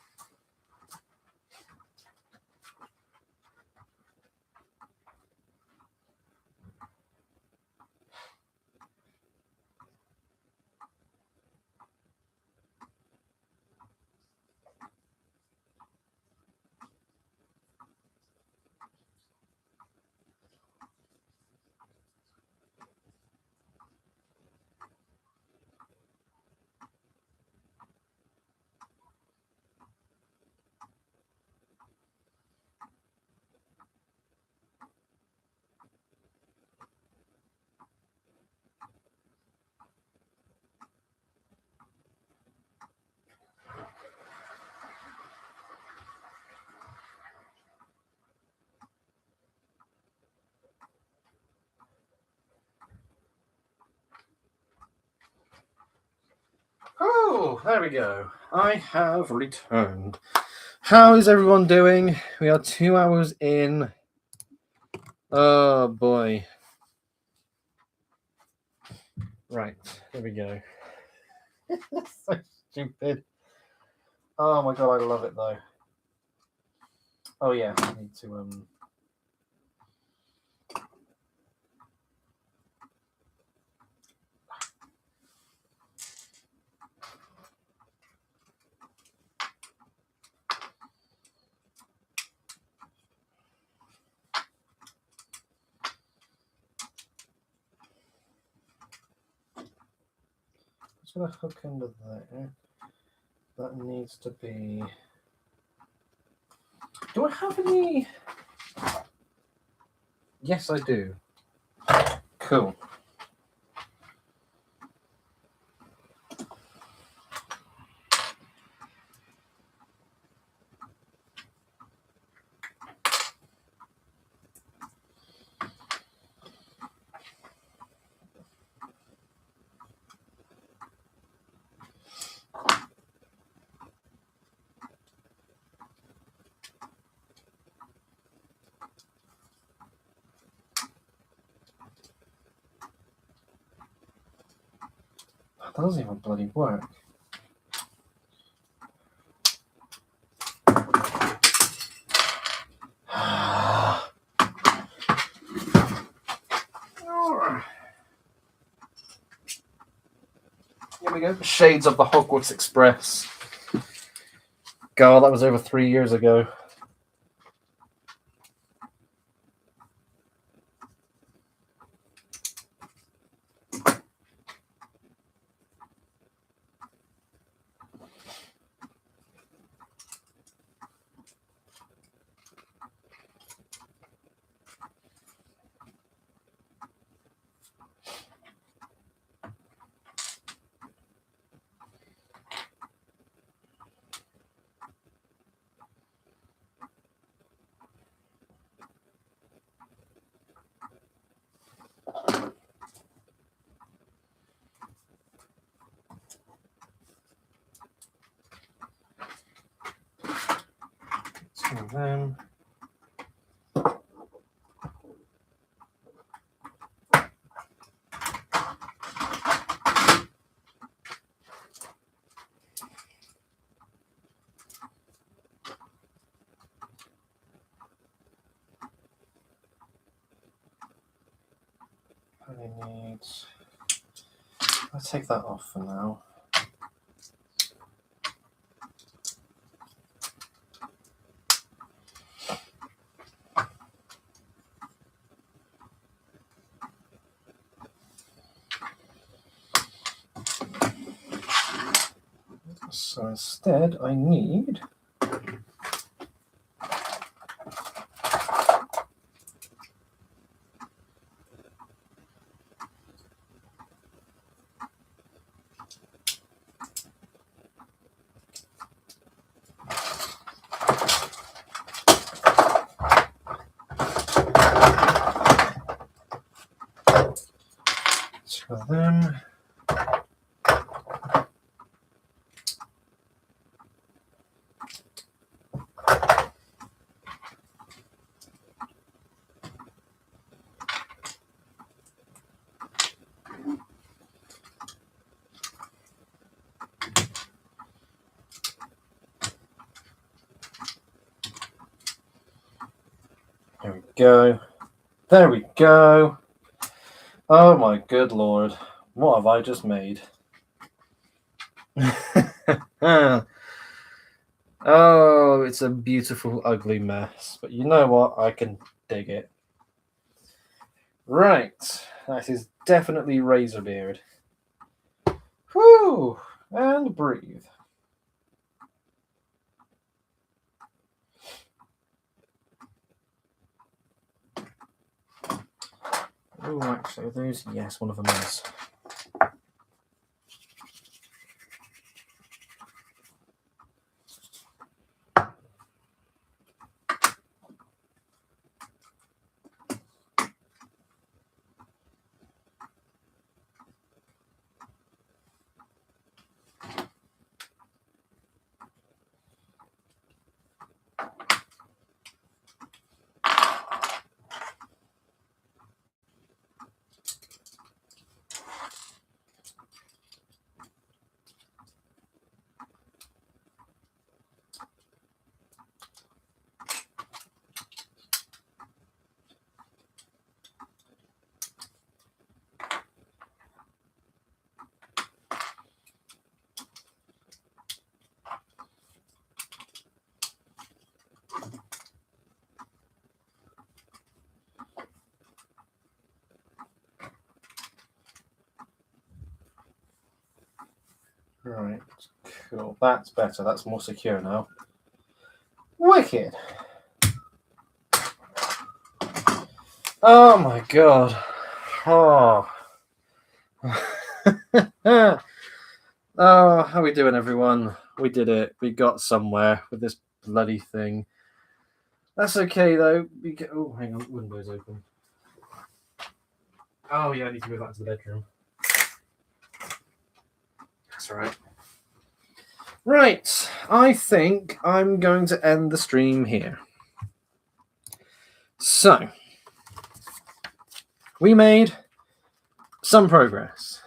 Oh, there we go. I have returned. How is everyone doing? We are 2 hours in. Oh boy. Right, there we go. So stupid. Oh my god, I love it though. Oh yeah, I need to just gonna hook into there. That needs to be. Do I have any? Yes, I do. Cool. That doesn't even bloody work. Here we go. Shades of the Hogwarts Express. God, that was over 3 years ago. And then Only needs. I'll take that off for now. So instead, I need. Two of them. There we go. There we go. Oh my good lord. What have I just made? Oh, it's a beautiful, ugly mess. But you know what? I can dig it. Right. That is definitely Razorbeard. Whew. And breathe. Oh, actually, those. Yes, one of them is. Right, cool. That's better. That's more secure now. Wicked. Oh my god. Oh. Oh, how are we doing, everyone? We did it. We got somewhere with this bloody thing. That's okay, though. Oh, hang on. Window's open. Oh, yeah, I need to go back to the bedroom. That's all right. Right. I think I'm going to end the stream here. So, we made some progress.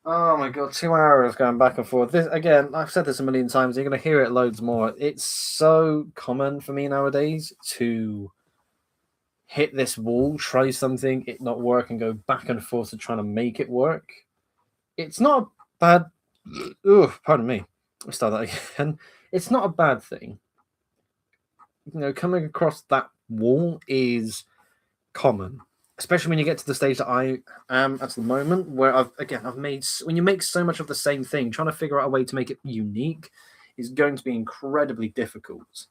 Oh my god, 2 hours going back and forth. This again, I've said this a million times, you're going to hear it loads more. It's so common for me nowadays to hit this wall, try something, it not work, and go back and forth to trying to make it work. It's not a bad... Oh, pardon me. Let's start that again. It's not a bad thing. You know, coming across that wall is common. Especially when you get to the stage that I am at the moment, where I've made, when you make so much of the same thing, trying to figure out a way to make it unique is going to be incredibly difficult.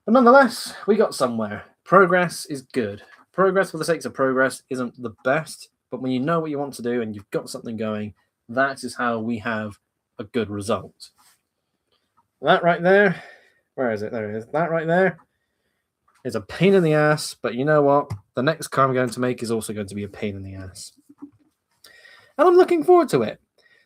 But nonetheless, we got somewhere. Progress is good. Progress for the sake of progress isn't the best, but when you know what you want to do and you've got something going, that is how we have a good result. That right there, where is it? There it is. That right there is a pain in the ass, but you know what? The next car I'm going to make is also going to be a pain in the ass. And I'm looking forward to it.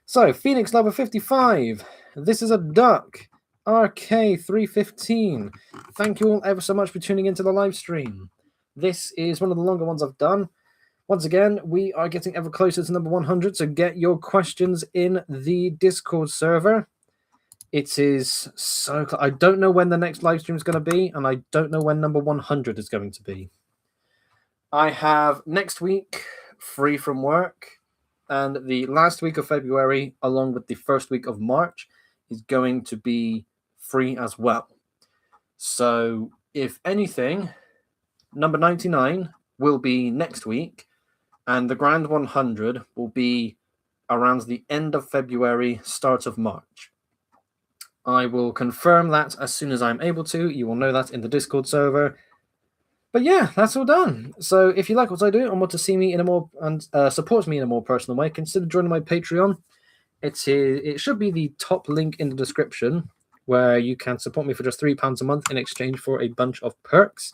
So, Phoenix Lover 55. This is a duck. RK315. Thank you all ever so much for tuning into the live stream. This is one of the longer ones I've done. Once again, we are getting ever closer to number 100, so get your questions in the Discord server. It is so close. I don't know when the next live stream is going to be, and I don't know when number 100 is going to be. I have next week free from work, and the last week of February, along with the first week of March, is going to be free as well. So, if anything, number 99 will be next week, and the Grand 100 will be around the end of February, start of March. I will confirm that as soon as I'm able to. You will know that in the Discord server. But yeah, that's all done. So if you like what I do and want to see me in a more and support me in a more personal way, consider joining my Patreon. It should be the top link in the description, where you can support me for just £3 a month in exchange for a bunch of perks.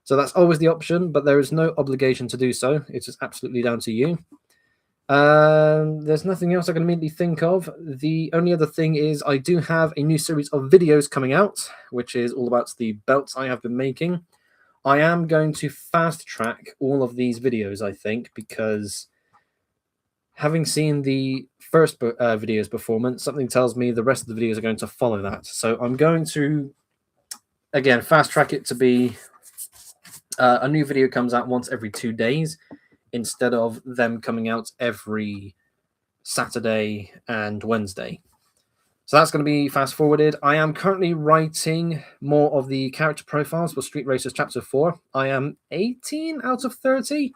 So that's always the option, but there is no obligation to do so. It's just absolutely down to you. There's nothing else I can immediately think of. The only other thing is I do have a new series of videos coming out, which is all about the belts I have been making. I am going to fast track all of these videos, I think, because having seen the first video's performance, something tells me the rest of the videos are going to follow that. So I'm going to, again, fast track it to be a new video comes out once every 2 days instead of them coming out every Saturday and Wednesday. So that's going to be fast forwarded. I am currently writing more of the character profiles for Street Racers Chapter 4. I am 18 out of 30.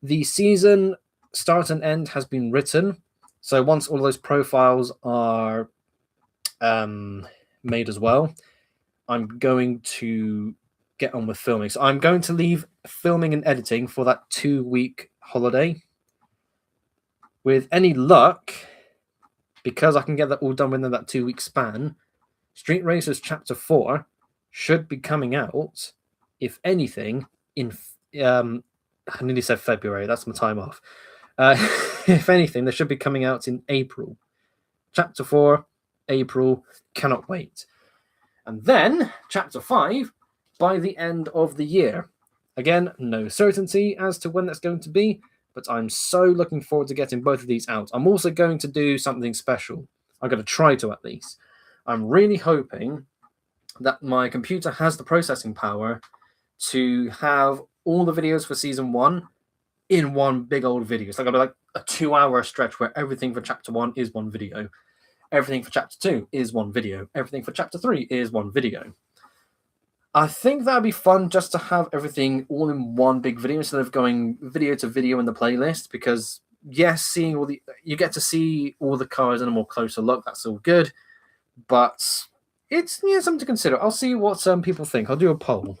The season start and end has been written. So once all those profiles are made as well, I'm going to get on with filming. So I'm going to leave filming and editing for that 2-week holiday. With any luck, because I can get that all done within that 2-week span, Street Racers Chapter 4 should be coming out, if anything, in I nearly said February. That's my time off. If anything, they should be coming out in April. Chapter 4, April, cannot wait. And then Chapter 5 by the end of the year. Again, no certainty as to when that's going to be, but I'm so looking forward to getting both of these out. I'm also going to do something special. I'm going to try to, at least. I'm really hoping that my computer has the processing power to have all the videos for Season 1 in one big old video. So I'm going to be like a 2-hour stretch where everything for Chapter 1 is one video. Everything for Chapter 2 is one video. Everything for Chapter 3 is one video. I think that'd be fun just to have everything all in one big video instead of going video to video in the playlist, because yes, seeing all you get to see all the cars in a more closer look. That's all good, but it's something to consider. I'll see what some people think. I'll do a poll.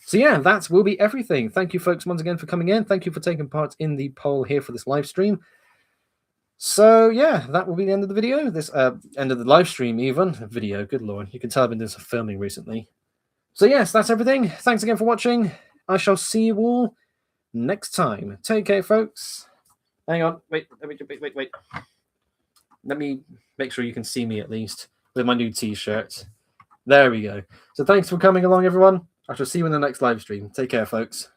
So yeah, that will be everything. Thank you, folks, once again for coming in. Thank you for taking part in the poll here for this live stream. So yeah, that will be the end of the video. This end of the live stream, even video. Good lord, you can tell I've been doing some filming recently. So yes, that's everything. Thanks again for watching. I shall see you all next time. Take care, folks. Hang on. Wait. Let me make sure you can see me at least with my new t-shirt. There we go. So thanks for coming along, everyone. I shall see you in the next live stream. Take care, folks.